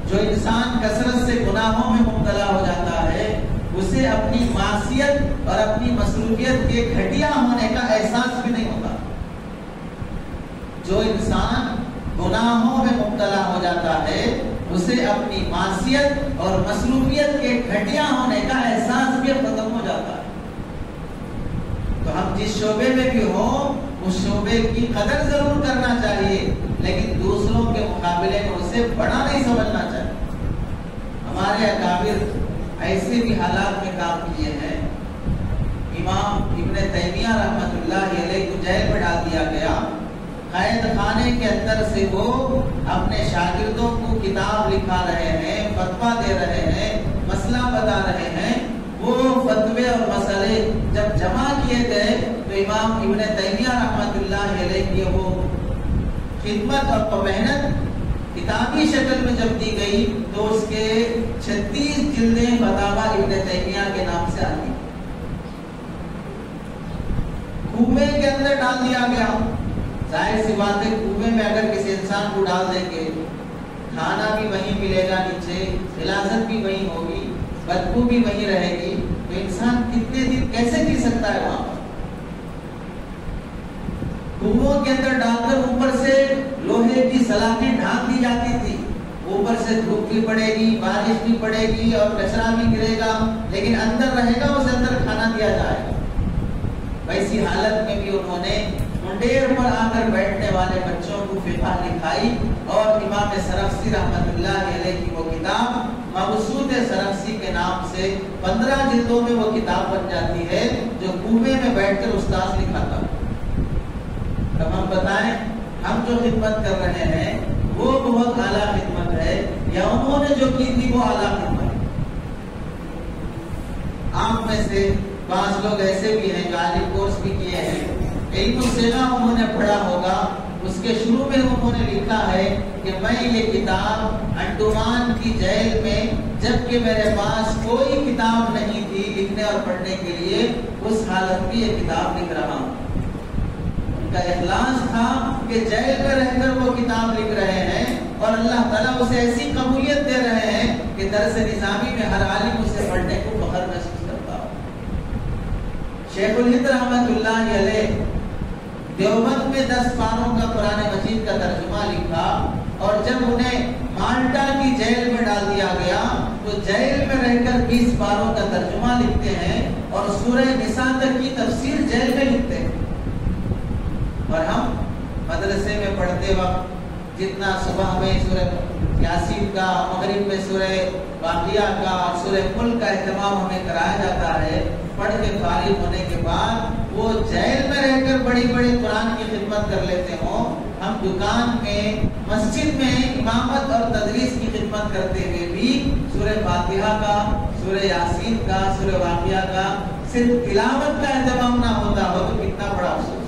جو انسان کثرت سے گناہوں میں مبتلا ہو جاتا ہے اسے اپنی معصیت اور اپنی مصروفیت کے گھٹیا ہونے کا احساس بھی نہیں ہوتا۔ جو انسان گناہوں میں مبتلا ہو جاتا ہے اسے اپنی معصیت اور مصروفیت کے گھٹیا ہونے کا احساس بھی ختم ہو جاتا ہے۔ تو ہم جس شعبے میں بھی ہوں اس شعبے کی قدر ضرور کرنا چاہیے، لیکن دوسروں کے مقابلے میں اسے بڑا نہیں سمجھنا چاہیے۔ ہمارے اکابر ایسے بھی حالات میں کام کیے ہیں۔ امام ابن تیمیہ رحمۃ اللہ علیہ کو جیل میں ڈال دیا گیا، قید خانے کے اندر سے وہ اپنے شاگردوں کو کتاب لکھا رہے ہیں، فتویٰ دے رہے ہیں، مسئلہ بتا رہے ہیں۔ وہ فتوے اور مسئلے جب جمع کیے گئے تو امام ابن تیمیہ رحمۃ اللہ علیہ کی وہ خدمت اور محنت کتابی شکل میں جب دی گئی تو اس کے 36 جلدیں فتاوی ابن تیمیہ کے نام سے آتی۔ کنویں کے اندر ڈال دیا گیا۔ ظاہر سی بات ہے کنویں میں اگر کسی انسان کو ڈال دیں گے کھانا بھی وہیں ملے گا، نیچے غلاظت بھی وہیں ہوگی، بدبو بھی وہیں رہے گی، تو انسان کتنے دن کیسے جی سکتا ہے وہاں پر؟ کنووں کے اندر ڈال کر اوپر سے لوہے کی سلاخیں ڈھانک دی جاتی تھی، اوپر سے دھوپ بھی پڑے گی، بارش بھی پڑے گی اور کچرا بھی گرے گا، لیکن اندر رہے گا، اس اندر کھانا دیا جائے گا۔ ویسی حالت میں بھی انہوں نے منڈیر پر آ کر بیٹھنے والے بچوں کو فقہ لکھائی، اور امام سرخسی رحمۃ اللہ علیہ کی وہ کتاب مبسوط سرخسی کے نام سے 15 جلدوں میں وہ کتاب بن جاتی ہے جو کنویں میں بیٹھ کر استاد لکھاتا۔ اب ہم بتائیں ہم جو خدمت کر رہے ہیں وہ بہت اعلیٰ خدمت ہے یا انہوں نے جو کی تھی وہ اعلیٰ خدمت ہے؟ آپ میں سے بعض لوگ ایسے بھی ہیں جو عالم کورس بھی کیے ہیں، علم الصیغہ انہوں نے پڑھا ہوگا، اس کے شروع میں انہوں نے لکھا ہے کہ میں یہ کتاب انڈمان کی جیل میں جبکہ میرے پاس کوئی کتاب نہیں تھی لکھنے اور پڑھنے کے لیے، اس حالت میں یہ کتاب لکھ رہا ہوں۔ ان کا اخلاص تھا کہ جیل میں رہ کر وہ کتاب لکھ رہے ہیں اور اللہ تعالیٰ اسے ایسی قبولیت دے رہے ہیں کہ درس نظامی میں ہر عالم اسے پڑھنے کو فخر محسوس کرتا ہو۔ شیخ الہند رحمۃ اللہ علیہ دیوبند میں 10 پاروں کا قرآن مجید کا ترجمہ لکھا، اور جب انہیں مالٹا کی جیل میں ڈال دیا گیا تو جیل میں رہ کر 20 پاروں کا ترجمہ لکھتے ہیں اور سورہ نساء تک کی تفسیر جیل میں لکھتے ہیں۔ اور ہم مدرسے میں پڑھتے وقت جتنا صبح میں سورہ یاسین کا، مغرب میں سورہ واقعہ کا اور سورہ ملک کا اہتمام ہمیں کرایا جاتا ہے، پڑھ کے فارغ ہونے کے بعد وہ جیل میں رہ کر بڑی بڑی قرآن کی خدمت کر لیتے ہوں، ہم دکان میں، مسجد میں امامت اور تدریس کی خدمت کرتے ہوئے بھی سورہ فاتحہ کا، سورہ یاسین کا، سورہ واقعہ کا صرف تلاوت کا اہتمام نہ ہوتا ہو تو کتنا بڑا افسوس۔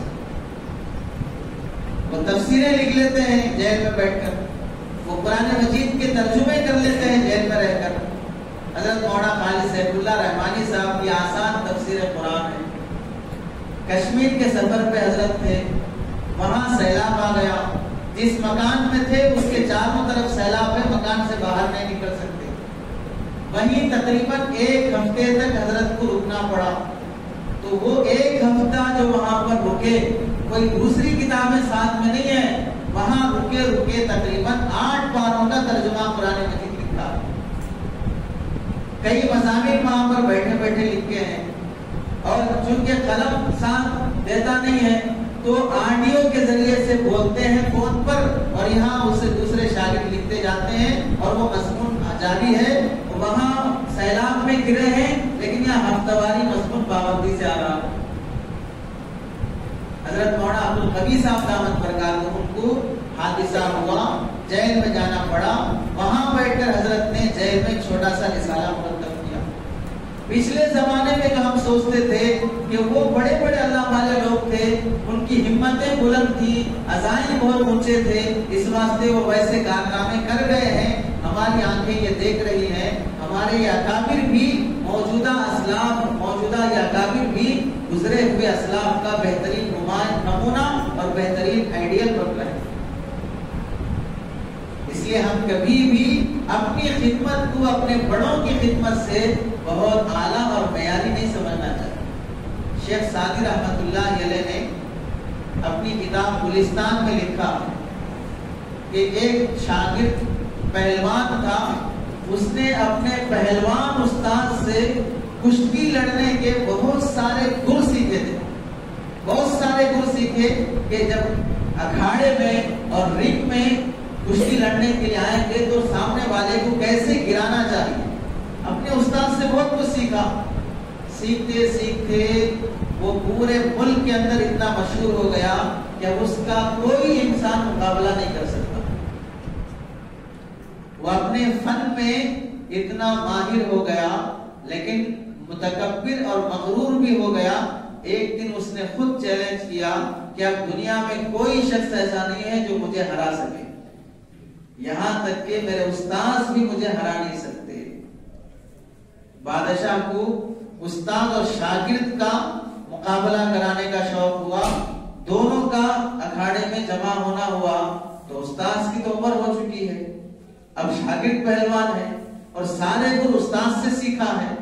وہ تفسیریں لکھ لیتے ہیں جیل میں بیٹھ کر، وہ قرآن مجید کے ترجمے کر لیتے ہیں جیل میں رہ کر۔ حضرت مولانا خالد سیف اللہ رحمانی صاحب کی آسان تفسیر قرآن ہے، کشمیر کے سفر پہ حضرت تھے، وہاں سیلاب آ گیا، جس مکان میں تھے اس کے چاروں طرف سیلاب ہے، مکان سے باہر نہیں نکل سکتے، وہیں تقریباً 1 ہفتے تک حضرت کو رکنا پڑا۔ تو وہ 1 ہفتہ جو وہاں پر رکے، کوئی دوسری کتابیں ساتھ میں نہیں ہے، وہاں رکے تقریباً 8 پاروں کا ترجمہ قرآن مجید لکھا، کئی مضامین وہاں پر بیٹھے بیٹھے لکھے ہیں، اور چونکہ قلم ساتھ دیتا نہیں ہے تو آڈیو کے ذریعے سے بولتے ہیں فون پر، اور یہاں اسے دوسرے شاگرد لکھتے جاتے ہیں، اور وہ مضمون جاری ہے، وہاں سیلاب میں گرے ہیں لیکن یہاں ہفتہ واری مضمون پابندی سے آ رہا۔ حضرت مولانا عبد القوی صاحب دامت برکاتہ ان کو حادثہ ہوا، جیل میں جانا پڑا، وہاں بیٹھ کر حضرت نے جیل میں چھوٹا سا رسالہ مرتب کیا۔ پچھلے زمانے میں جو ہم سوچتے تھے کہ وہ بڑے بڑے اللہ والے لوگ تھے، ان کی ہمتیں بلند تھی، عزائم بہت اونچے تھے، اس واسطے وہ ویسے کارنامے کر گئے ہیں، ہماری آنکھیں یہ دیکھ رہی ہیں، ہمارے یہ اکابر بھی موجودہ اسلاف، موجودہ یہ اکابر بھی گزرے ہوئے اسلاف کا بہترین نمونہ اور بہترین آئیڈیل بن رہے ہیں۔ اس لیے ہم کبھی بھی اپنی خدمت کو اپنے بڑوں کی خدمت سے بہت اعلیٰ اور معیاری نہیں سمجھنا چاہیے۔ شیخ سعدی رحمت اللہ علیہ نے اپنی کتاب گلستان میں لکھا کہ ایک شاگرد پہلوان تھا، اس نے اپنے پہلوان استاد سے کشتی لڑنے کے بہت سارے گر سیکھے تھے، بہت سارے گر سیکھے کہ جب اکھاڑے میں اور رنگ میں کشتی لڑنے کے لیے آئیں گے تو سامنے والے کو کیسے گرانا چاہیے۔ اپنے استاد سے بہت کچھ سیکھا، سیکھتے سیکھتے وہ پورے ملک کے اندر اتنا مشہور ہو گیا کہ اس کا کوئی انسان مقابلہ نہیں کر سکتا۔ وہ اپنے فن میں اتنا ماہر ہو گیا، لیکن متکبر اور مغرور بھی ہو گیا۔ ایک دن اس نے خود چیلنج کیا کہ اب دنیا میں کوئی شخص ایسا نہیں ہے جو مجھے ہرا سکے، یہاں تک کہ میرے استاد بھی مجھے ہرا نہیں سکتے۔ بادشاہ کو استاد اور شاگرد کا مقابلہ کرانے کا شوق ہوا، دونوں کا اکھاڑے میں جمع ہونا ہوا، تو استاد کی تو عمر ہو چکی ہے، اب شاگرد پہلوان ہے اور سارے گر استاد سے سیکھا ہے،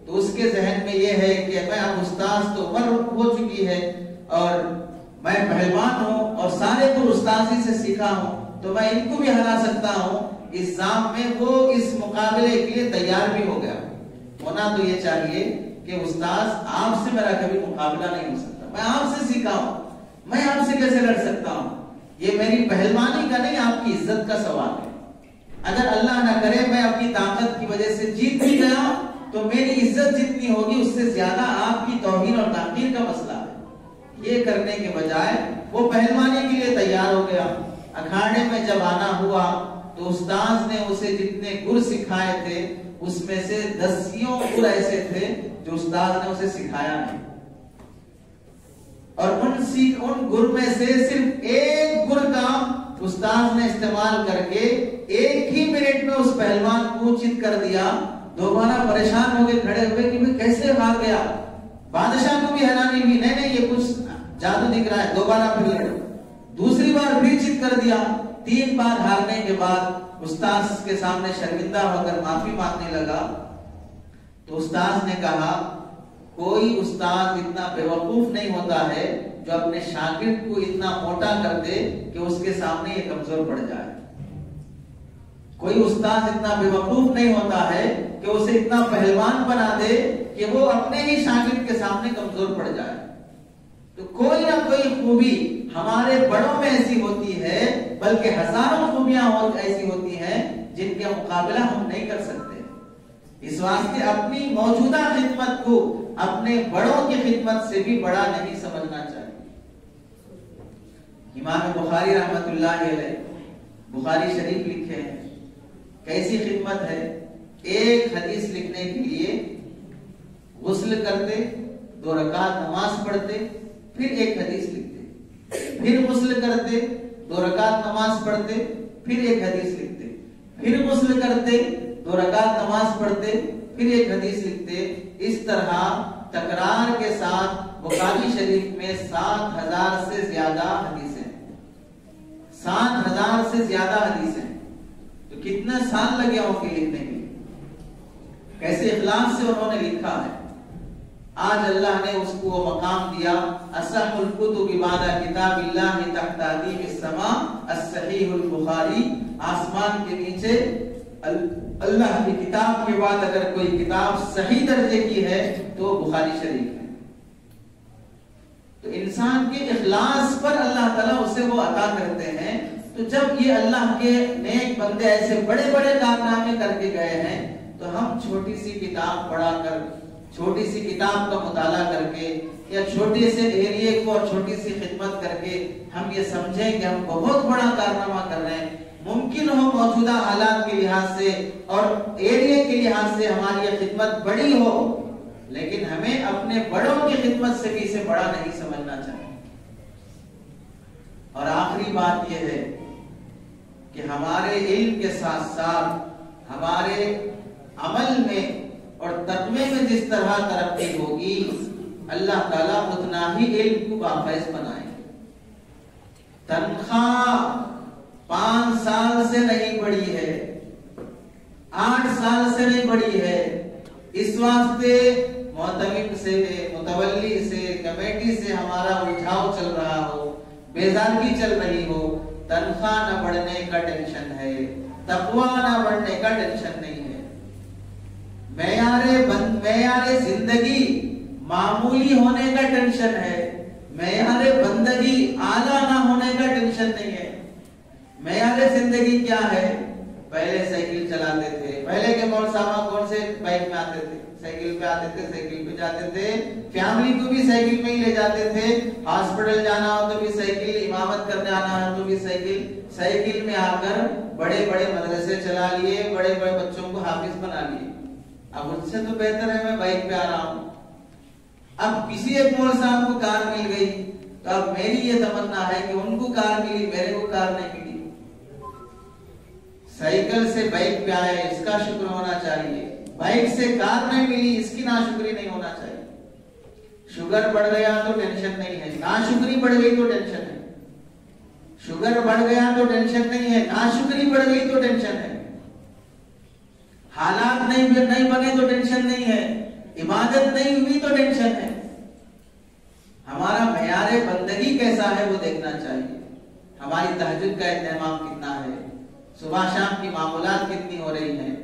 تو اس کے ذہن میں یہ ہے کہ میں اب استاد تو عمر ہو چکی ہے اور میں پہلوان ہوں اور سارے گر استاد ہی سے سیکھا ہوں، تو میں ان کو بھی ہرا سکتا ہوں۔ اس ذام میں وہ اس مقابلے کے لیے تیار بھی ہو گیا۔ ہونا تو یہ چاہیے کہ استاد آپ سے میرا کبھی مقابلہ نہیں ہو سکتا، میں آپ سے سیکھا ہوں، میں آپ سے کیسے لڑ سکتا ہوں، یہ میری پہلوانی کا نہیں آپ کی عزت کا سوال ہے۔ اگر اللہ نہ کرے میں اپنی طاقت کی وجہ سے جیت بھی گیا تو میری عزت جتنی ہوگی اس سے زیادہ آپ کی توہین اور تحقیر کا مسئلہ ہے۔ یہ کرنے کے بجائے وہ پہلوانی کے لیے تیار ہو گیا۔ اکھاڑے میں جب آنا ہوا تو استاد نے اسے جتنے گر سکھائے تھے اس میں سے 10 گر ایسے تھے جو استاد نے اسے سکھایا نہیں، اور ان گر میں سے صرف ایک گر کا استاد نے استعمال کر کے 1 ہی منٹ میں اس پہلوان کو چت کر دیا۔ دوبارہ پریشان ہو گئے، کھڑے ہوئے کہ میں کیسے ہار گیا۔ بادشاہ کو بھی حیرانی ہوئی، نہیں یہ کچھ جادو دکھ رہا ہے، دوبارہ پھر لڑو۔ دوسری بار بھی چت کر دیا۔ 3 بار ہارنے کے بعد استاد کے سامنے شرمندہ ہو کر معافی مانگنے لگا، تو استاد نے کہا کوئی استاد اتنا بیوقوف نہیں ہوتا ہے جو اپنے شاگرد کو اتنا موٹا کر دے کہ اس کے سامنے یہ کمزور پڑ جائے۔ کوئی استاد اتنا بیوقوف نہیں ہوتا ہے کہ اسے اتنا پہلوان بنا دے کہ وہ اپنے ہی شاگرد کے سامنے کمزور پڑ جائے۔ تو کوئی نہ کوئی خوبی ہمارے بڑوں میں ایسی ہوتی ہے، بلکہ ہزاروں خوبیاں ایسی ہوتی ہیں جن کے مقابلہ ہم نہیں کر سکتے۔ اس واسطے اپنی موجودہ خدمت کو اپنے بڑوں کی خدمت سے بھی بڑا نہیں سمجھنا چاہیے۔ امام بخاری رحمت اللہ علیہ بخاری شریف لکھے ہیں، کیسی خدمت ہے، ایک حدیث لکھنے کے لیے غسل کرتے، 2 رکعت نماز پڑھتے، پھر ایک حدیث لکھتے، پھر غسل کرتے، 2 رکعت نماز پڑھتے، پھر ایک حدیث لکھتے، پھر غسل کرتے، 2 رکعت نماز پڑھتے، پھر ایک حدیث لکھتے۔ اس طرح تکرار کے ساتھ بخاری شریف میں 7,000 سے زیادہ حدیثیں ہیں، 7,000 سے زیادہ حدیثیں ہیں. تو کتنے سال لگے ہوں گے لکھنے کے لیے، کیسے اخلاص سے انہوں نے لکھا ہے. آج اللہ نے اس کو وہ مقام دیا، اصح الکتب بعد کتاب اللہ تحت ادیب السماء الصحیح البخاری. آسمان کے نیچے اللہ کی کتاب کے بعد اگر کوئی کتاب صحیح درجے کی ہے تو بخاری شریف ہے. تو انسان کے اخلاص پر اللہ تعالیٰ اسے وہ عطا کرتے ہیں. تو جب یہ اللہ کے نیک بندے ایسے بڑے بڑے کارنامے کر کے گئے ہیں تو ہم چھوٹی سی کتاب پڑھا کر، چھوٹی سی کتاب کا مطالعہ کر کے یا چھوٹے سے ایریے کو اور چھوٹی سی خدمت کر کے ہم یہ سمجھیں کہ ہم بہت بڑا کارنامہ کر رہے ہیں. ممکن ہو موجودہ حالات کے لحاظ سے اور ایریے کے لحاظ سے ہماری یہ خدمت بڑی ہو، لیکن ہمیں اپنے بڑوں کی خدمت سے بھی اسے بڑا نہیں سمجھنا چاہیے. اور آخری بات یہ ہے کہ ہمارے علم کے ساتھ ساتھ ہمارے عمل میں اور تقوی میں جس طرح ترقی ہوگی اللہ تعالیٰ اتنا ہی علم کو باعث بنائے. تنخواہ 5 سال سے نہیں بڑھی ہے، 8 سال سے نہیں بڑھی ہے. اس واسطے معتمد سے، متولی سے، کمیٹی سے ہمارا الجھاؤ چل رہا ہو، بیزارگی چل رہی ہو. تنخواہ نہ بڑھنے کا ٹینشن ہے، تقوی نہ بڑھنے کا ٹینشن نہیں ہے. معیار زندگی معمولی ہونے کا ٹینشن ہے، معیار بندگی اعلیٰ نہ ہونے کا ٹینشن نہیں ہے. معیار زندگی کیا ہے؟ پہلے سائیکل چلاتے تھے، پہلے کے مول صاحب کون سے بائک میں آتے تھے؟ سائیکل پہ آتے تھے، سائیکل پہ جاتے تھے، فیملی کو بھی سائیکل میں ہی لے جاتے تھے. ہاسپٹل جانا ہو تو بھی سائیکل، امامت کرنے آنا ہو تو بھی سائیکل. سائیکل میں آ کر بڑے بڑے مدرسے چلا لیے، بڑے بڑے بچوں کو حافظ بنا لیے. اب اس سے تو بہتر ہے میں بائک پہ آ رہا ہوں. اب کسی ایک مول صاحب کو کار مل گئی تو اب میری یہ تمنا ہے کہ ان کو کار ملی، میرے کو کار نہیں ملی. سائیکل سے بائک پہ آئے اس کا شکر ہونا چاہیے، بائک سے کار نہیں ملی اس کی ناشکری نہیں ہونا چاہیے. شوگر بڑھ گیا تو ٹینشن نہیں ہے، ناشکری بڑھ گئی تو ٹینشن ہے. شوگر بڑھ گیا تو ٹینشن نہیں ہے، ناشکری بڑھ گئی تو ٹینشن ہے. حالات نہیں بنے تو ٹینشن نہیں ہے، عبادت نہیں ہوئی تو ٹینشن ہے. ہمارا معیار بندگی کیسا ہے وہ دیکھنا چاہیے. ہماری تہجد کا اہتمام کتنا ہے، صبح شام کی معمولات کتنی ہو رہی ہیں،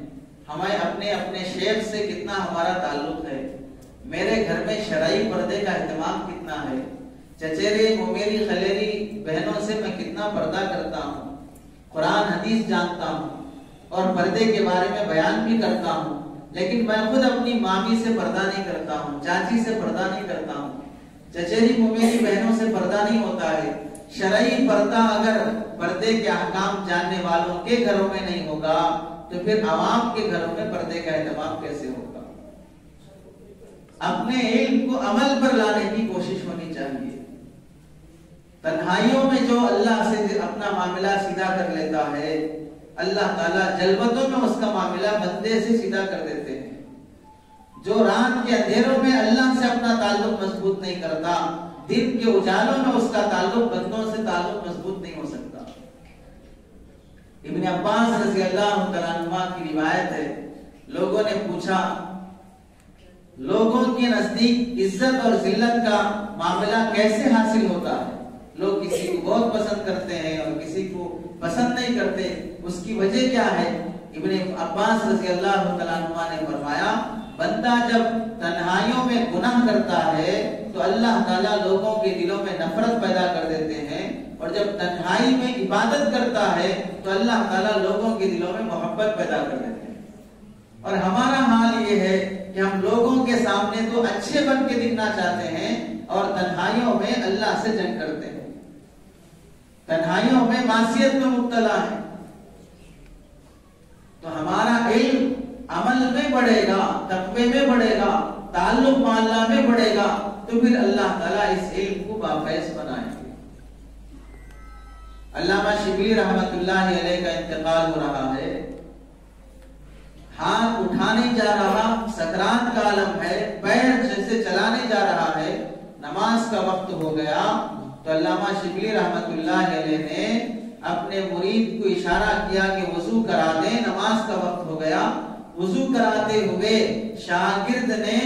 ہمیں اپنے شیخ سے کتنا ہمارا تعلق ہے، میرے گھر میں شرعی پردے کا اہتمام کتنا ہے، چچیری ممیری خلیری بہنوں سے میں کتنا پردہ کرتا ہوں، قرآن حدیث جانتا ہوں اور پردے کے بارے میں بیان بھی کرتا ہوں. لیکن میں خود اپنی مامی سے پردہ نہیں کرتا ہوں، چاچی سے پردہ نہیں کرتا ہوں، چچیری ممیری بہنوں سے پردہ نہیں ہوتا ہے. شرعی پردہ اگر پردے کے احکام جاننے والوں کے گھروں میں نہیں ہوگا تو پھر عوام کے گھروں میں پردے کا اہتمام کیسے ہوگا؟ اپنے علم کو عمل پر لانے کی کوشش ہونی چاہیے. تنہائیوں میں جو اللہ سے اپنا معاملہ سیدھا کر لیتا ہے اللہ تعالیٰ جلوتوں میں اس کا معاملہ بندے سے سیدھا کر دیتے ہیں. جو رات کے اندھیروں میں اللہ سے اپنا تعلق مضبوط نہیں کرتا، دن کے اجالوں میں اس کا تعلق بندوں سے تعلق مضبوط نہیں ہو سکتا. ابن عباس رضی اللہ تعالیٰ عنہ کی روایت ہے، لوگوں نے پوچھا لوگوں کے نزدیک عزت اور ذلت کا معاملہ کیسے حاصل ہوتا ہے؟ لوگ کسی کو بہت پسند کرتے ہیں اور کسی کو پسند نہیں کرتے، اس کی وجہ کیا ہے؟ ابن عباس رضی اللہ تعالیٰ عنہ نے فرمایا بندہ جب تنہائیوں میں گناہ کرتا ہے تو اللہ تعالیٰ لوگوں کے دلوں میں نفرت پیدا کر دیتے ہیں، اور جب تنہائی میں عبادت کرتا ہے تو اللہ تعالیٰ لوگوں کے دلوں میں محبت پیدا کر دیتے ہیں. اور ہمارا حال یہ ہے کہ ہم لوگوں کے سامنے تو اچھے بن کے دکھنا چاہتے ہیں اور تنہائیوں میں اللہ سے جنگ کرتے ہیں، تنہائیوں میں معصیت میں مبتلا ہیں. تو ہمارا علم عمل میں بڑھے گا، تقوی میں بڑھے گا، تعلق مع اللہ میں بڑھے گا، تو پھر اللہ تعالیٰ اس علم کو باعث بنائیں گے. علامہ شبلی رحمت اللہ علیہ کا انتقال ہو رہا ہے، ہاتھ اٹھانے جا رہا، سکرات کا عالم ہے، پیر جیسے چلانے جا رہا ہے، نماز کا وقت ہو گیا تو علامہ شبلی رحمت اللہ علیہ نے اپنے مرید کو اشارہ کیا کہ وضو کرا دے، نماز کا وقت ہو گیا۔ وضو کراتے ہوئے شاگرد نے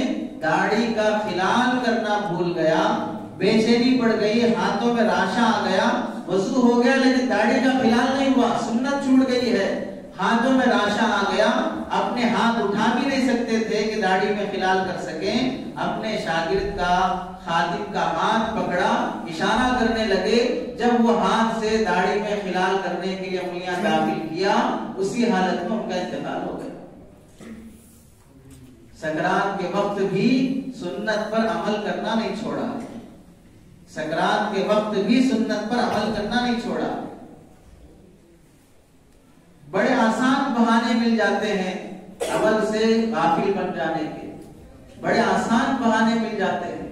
داڑھی کا خلال کرنا بھول گیا، بے چینی پڑ گئی، ہاتھوں میں راشا آ گیا، وضو ہو گیا لیکن داڑھی کا خلال نہیں ہوا، سنت چھوٹ گئی ہے، ہاتھوں میں راشا آ گیا، اپنے ہاتھ اٹھا بھی نہیں سکتے تھے کہ داڑھی میں خلال کر سکیں، اپنے شاگرد کا خادم کا ہاتھ پکڑا، اشارہ کرنے لگے، جب وہ ہاتھ سے داڑھی میں خلال کرنے کے لیے انگلیاں داخل کیا، اسی حالت میں ان کا انتقال ہو گیا۔ سکرات کے وقت بھی سنت پر عمل کرنا نہیں چھوڑا، سکرات کے وقت بھی سنت پر عمل کرنا نہیں چھوڑا۔ بڑے آسان بہانے مل جاتے ہیں عمل سے غافل بن جانے کے، بڑے آسان بہانے مل جاتے ہیں۔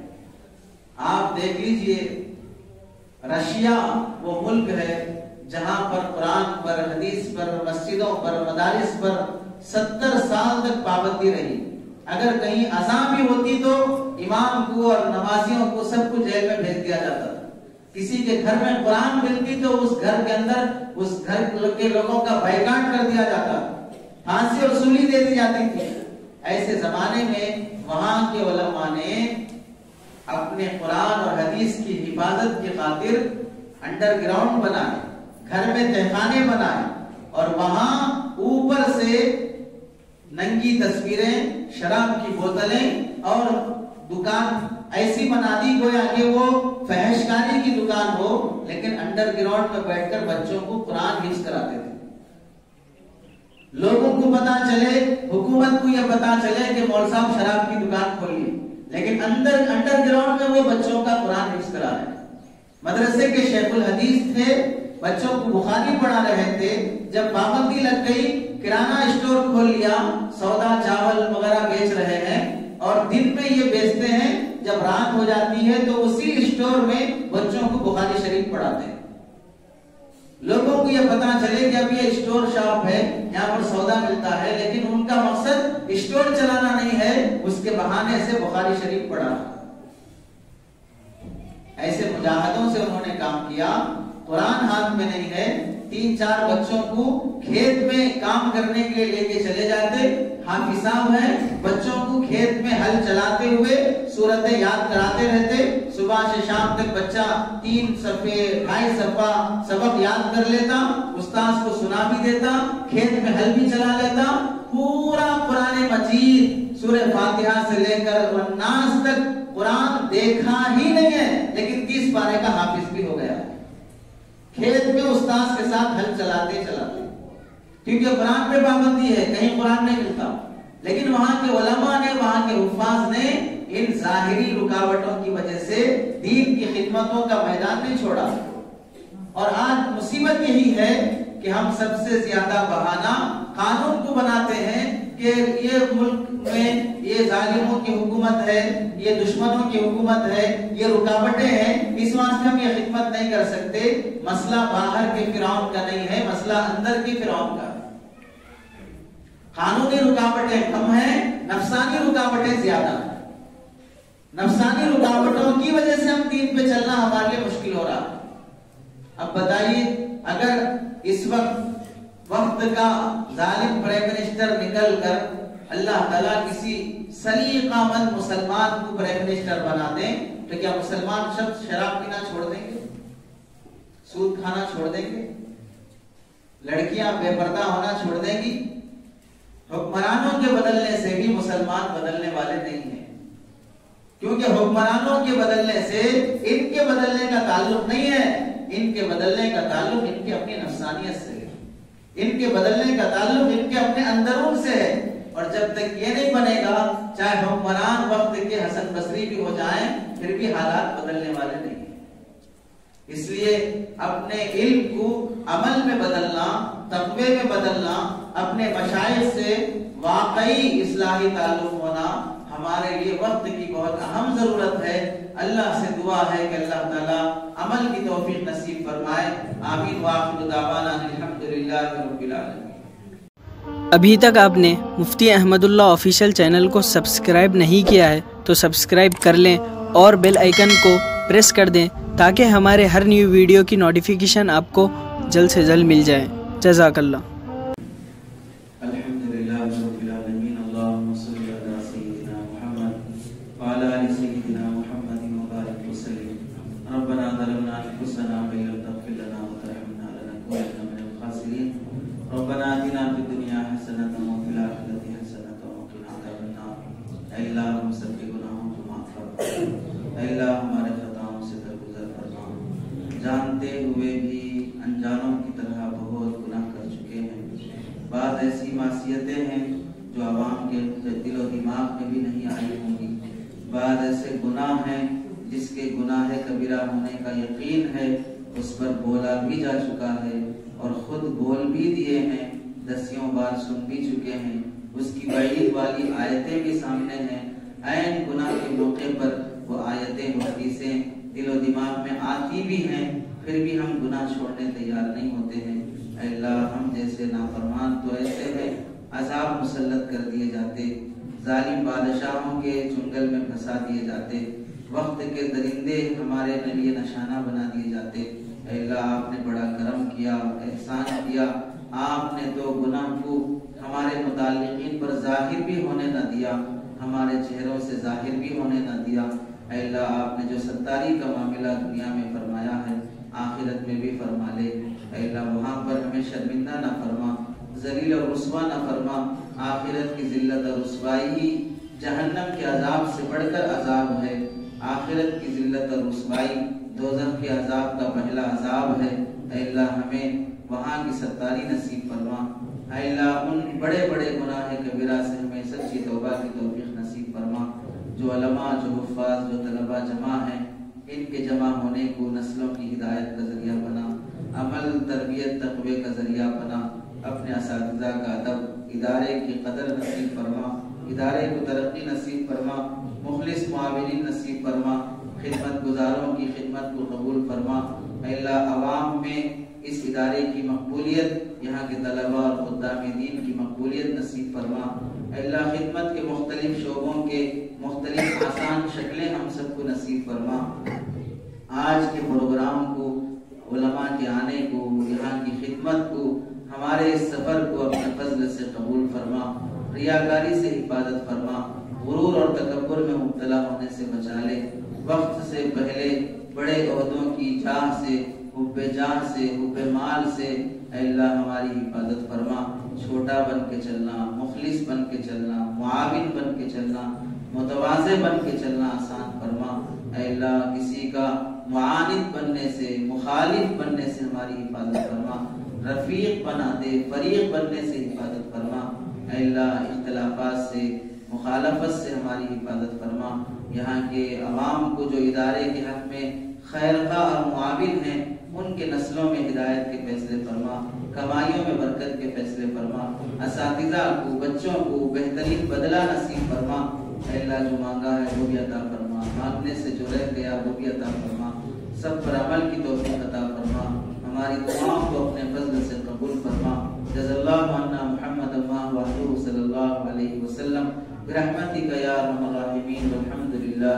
آپ دیکھ لیجئے رشیا وہ ملک ہے جہاں پر قرآن پر، حدیث پر، مسجدوں پر، مدارس پر 70 سال تک پابندی رہی۔ اگر کہیں اذان بھی ہوتی تو امام کو اور نمازیوں کو سب کو جیل میں بھیج دیا جاتا تھا۔ کسی کے گھر میں قرآن ملتی تو اس گھر کے اندر اس گھر کے لوگوں کا بائیکاٹ کر دیا جاتا، پھانسی اور سولی دے دی جاتی تھی۔ ایسے زمانے میں وہاں کے علماء نے اپنے قرآن اور حدیث کی حفاظت کی خاطر انڈر گراؤنڈ بنائے، گھر میں تہخانے بنائے، اور وہاں اوپر سے ننگی تصویریں، شراب کی بوتلیں اور دکان ایسی بنا دی گویا کہ وہ فحش کاری کی دکان ہو، لیکن انڈر گراؤنڈ میں بیٹھ کر بچوں کو قرآن حفظ کراتے تھے۔ لوگوں کو پتا چلے، حکومت کو یہ پتا چلے کہ مول صاحب شراب کی دکان کھولی، لیکن انڈر گراؤنڈ میں وہ بچوں کا قرآن حفظ کرا رہے ہیں۔ مدرسے کے شیخ الحدیث تھے، بچوں کو بخاری پڑھا رہے تھے، جب پابندی لگ گئی کرانہ اسٹور کھول لیا، سودا چاول وغیرہ بیچ رہے ہیں، اور دن میں یہ بیچتے ہیں، جب رات ہو جاتی ہے تو اسی اسٹور میں بچوں کو بخاری شریف پڑھاتے ہیں۔ لوگوں کو یہ پتا چلے کہ اب یہ اسٹور شاپ ہے، یہاں پر سودا ملتا ہے، لیکن ان کا مقصد اسٹور چلانا نہیں ہے، اس کے بہانے سے بخاری شریف پڑھانا۔ ایسے مجاہدوں سے انہوں نے کام کیا۔ قرآن ہاتھ میں نہیں ہے، 3-4 بچوں کو کھیت میں کام کرنے کے لیے لے کے چلے جاتے، حافظ صاحب ہیں، بچوں کو کھیت میں ہل چلاتے ہوئے سورتیں یاد کراتے رہتے، صبح سے شام تک بچہ 3 صفحے 2.5 صفحہ سبق یاد کر لیتا، استاذ کو سنا بھی دیتا، کھیت میں ہل بھی چلا لیتا، پورا قرآن مجید سورہ فاتحہ سے لے کر والناس تک قرآن دیکھا ہی نہیں ہے، لیکن 30 پارے کا حافظ بھی ہو گیا۔ کھیت میں استاذ کے ساتھ ہل چلاتے چلاتے، کیونکہ قرآن پہ پابندی ہے، کہیں قرآن نہیں ملتا، لیکن وہاں کے علماء نے، وہاں کے حفاظ نے ان ظاہری رکاوٹوں کی وجہ سے دین کی خدمتوں کا میدان نہیں چھوڑا۔ اور آج مصیبت یہی ہے کہ ہم سب سے زیادہ بہانہ قانون کو بناتے ہیں کہ یہ ملک میں یہ ظالموں کی حکومت ہے، یہ دشمنوں کی حکومت ہے، یہ رکاوٹیں ہیں، اس واسطے ہم یہ خدمت نہیں کر سکتے۔ مسئلہ باہر کے فرعون کا نہیں ہے، مسئلہ اندر کے فرعون کا ہے۔ قانونی رکاوٹیں کم ہیں، نفسانی رکاوٹیں زیادہ ہیں۔ نفسانی رکاوٹوں کی وجہ سے ہم دین پہ چلنا ہمارے لیے مشکل ہو رہا ہے۔ اب بتائیے، اگر اس وقت کا ظالم پرائم منسٹر نکل کر اللہ تعالیٰ کسی سلیقہ مند مسلمان کو پرائم منسٹر بنا دیں تو کیا مسلمان شخص شراب پینا چھوڑ دیں گے؟ سود کھانا چھوڑ دیں گے؟ لڑکیاں بے پردہ ہونا چھوڑ دیں گی؟ حکمرانوں کے بدلنے سے بھی مسلمان بدلنے والے نہیں ہیں، کیونکہ حکمرانوں کے بدلنے سے ان کے بدلنے کا تعلق نہیں ہے، ان کے بدلنے کا تعلق ان کی اپنی نفسانیت سے ہے، ان کے بدلنے کا تعلق ان کے اپنے اندرون سے ہے۔ اور جب تک یہ نہیں بنے گا، چاہے حکمران وقت کے حسن بصری بھی ہو جائیں، پھر بھی حالات بدلنے والے نہیں ہیں۔ اس لیے اپنے علم کو عمل میں بدلنا، تقوی میں بدلنا، اپنے مشائخ سے واقعی اصلاحی تعلق ہونا ہمارے لیے وقت کی بہت اہم ضرورت ہے۔ اللہ سے دعا ہے کہ اللہ تعالیٰ عمل کی توفیق نصیب فرمائے۔ آمین وآخر دعوانا الحمدللہ رب العالمین۔ ابھی تک آپ نے مفتی احمد اللہ آفیشیل چینل کو سبسکرائب نہیں کیا ہے تو سبسکرائب کر لیں اور بیل آئیکن کو پریس کر دیں تاکہ ہمارے ہر نیو ویڈیو کی نوٹیفیکیشن آپ کو جلد سے جلد مل جائے۔ جزاک اللہ۔ الحمدللہ رب العالمین، اللہم صلی علی سیدنا محمد وعلی آل سیدنا محمد وبارک وسلم۔ ربنا ظلمنا انفسنا وان لم تغفر لنا وترحمنا لنکونن من الخاسرین۔ ربنا آتنا فی الدنیا حسنۃ وفی الآخرۃ حسنۃ وقنا عذاب النار۔ اے اللہ ہم سب کے گناہوں کو معاف فرما، اے اللہ ہمارے خطاؤں سے درگزر فرما۔ جانتے ہوئے بھی انجانوں کی طرح بہت گناہ کر چکے ہیں۔ بعض ایسی معصیتیں ہیں جو عوام کے دل و دماغ میں بھی نہیں آئی ہوں گی۔ بعض ایسے گناہ ہیں جس کے گناہ کبیرہ ہونے کا یقین ہے، اس پر بولا بھی جا چکا ہے اور خود بول بھی دیے ہیں، دسیوں بار سن بھی چکے ہیں، اس کی وعید والی آیتیں بھی سامنے ہیں۔ عین گناہ کے موقع پر وہ آیتیں حدیثیں دل و دماغ میں آتی بھی ہیں، پھر بھی ہم گناہ چھوڑنے تیار نہیں ہوتے ہیں۔ اے اللہ ہم جیسے نافرمان تو ایسے ہیں عذاب مسلط کر دیے جاتے، ظالم بادشاہوں کے چنگل میں پھنسا دیے جاتے، وقت کے درندے ہمارے لیے نشانہ بنا دیے جاتے۔ اے اللہ آپ نے بڑا کرم کیا، احسان کیا، آپ نے تو گناہ کو ہمارے متعلقین پر ظاہر بھی ہونے نہ دیا، ہمارے چہروں سے ظاہر بھی ہونے نہ دیا۔ اے اللہ آپ نے جو ستاری کا معاملہ دنیا میں فرمایا ہے آخرت میں بھی فرما لے۔ اے اللہ وہاں پر ہمیں شرمندہ نہ فرما، ذلیل اور رسوا نہ فرما۔ آخرت کی ذلت اور رسوائی ہی جہنم کے عذاب سے بڑھ کر عذاب ہے۔ آخرت کی ذلت اور رسوائی دوزخ کے عذاب کا پہلا عذاب ہے۔ اے اللہ ہمیں وہاں کی ستاری نصیب فرما۔ اے اللہ ان بڑے بڑے گناہ کبیرہ سے ہمیں سچی توبہ کی توفیق نصیب فرما۔ جو علماء، جو حفاظ، جو طلباء جمع ہیں، ان کے جمع ہونے کو نسلوں کی ہدایت کا ذریعہ بنا، عمل، تربیت، تقوی کا ذریعہ بنا۔ اپنے اساتذہ کا ادب، ادارے کی قدر نصیب فرما، ادارے کو ترقی نصیب فرما، مخلص معاونین نصیب فرما، خدمت گزاروں کی خدمت کو قبول فرما۔ اے اللہ عوام میں اس ادارے کی مقبولیت، یہاں کے طلباء اور خدام دین کی مقبولیت نصیب فرما۔ اے اللہ خدمت کے مختلف شعبوں کے مختلف آسان شکلیں ہم سب کو نصیب فرما۔ آج کے پروگرام کو، علماء کے آنے کو، یہاں کی خدمت کو، ہمارے اس سفر کو اپنے فضل سے قبول فرما، ریاکاری سے حفاظت فرما، غرور اور تکبر میں مبتلا ہونے سے بچا لے، وقت سے پہلے بڑے عہدوں کی جاہ سے، حب جاہ سے، حب مال سے اے اللہ ہماری حفاظت فرما۔ چھوٹا بن کے چلنا، مخلص بن کے چلنا، معاون بن کے چلنا، متواضع بن کے چلنا آسان فرما۔ اے اللہ کسی کا معاند بننے سے، مخالف بننے سے ہماری حفاظت فرما، رفیق بنا دے، فریق بننے سے حفاظت فرما۔ اے اللہ اختلافات سے، مخالفت سے ہماری حفاظت فرما۔ یہاں کے عوام کو جو ادارے کے حق میں خیرخواہ اور معاون ہیں، ان کے نسلوں میں ہدایت کے فیصلے فرما، کمائیوں میں برکت کے فیصلے فرما، اساتذہ کو، بچوں کو بہترین بدلہ نصیب فرما۔ اے اللہ جو مانگا ہے وہ بھی عطا فرما، مانگنے سے جو رہ گیا وہ بھی عطا فرما، سب پر عمل کی توفیق عطا فرما، ہماری دعاؤں کو اپنے فضل سے قبول فرما۔ جزا اللہ عنا محمد وحده صلی اللہ علیہ وسلم برحمتک یا ارحم الراحمین والحمد للہ۔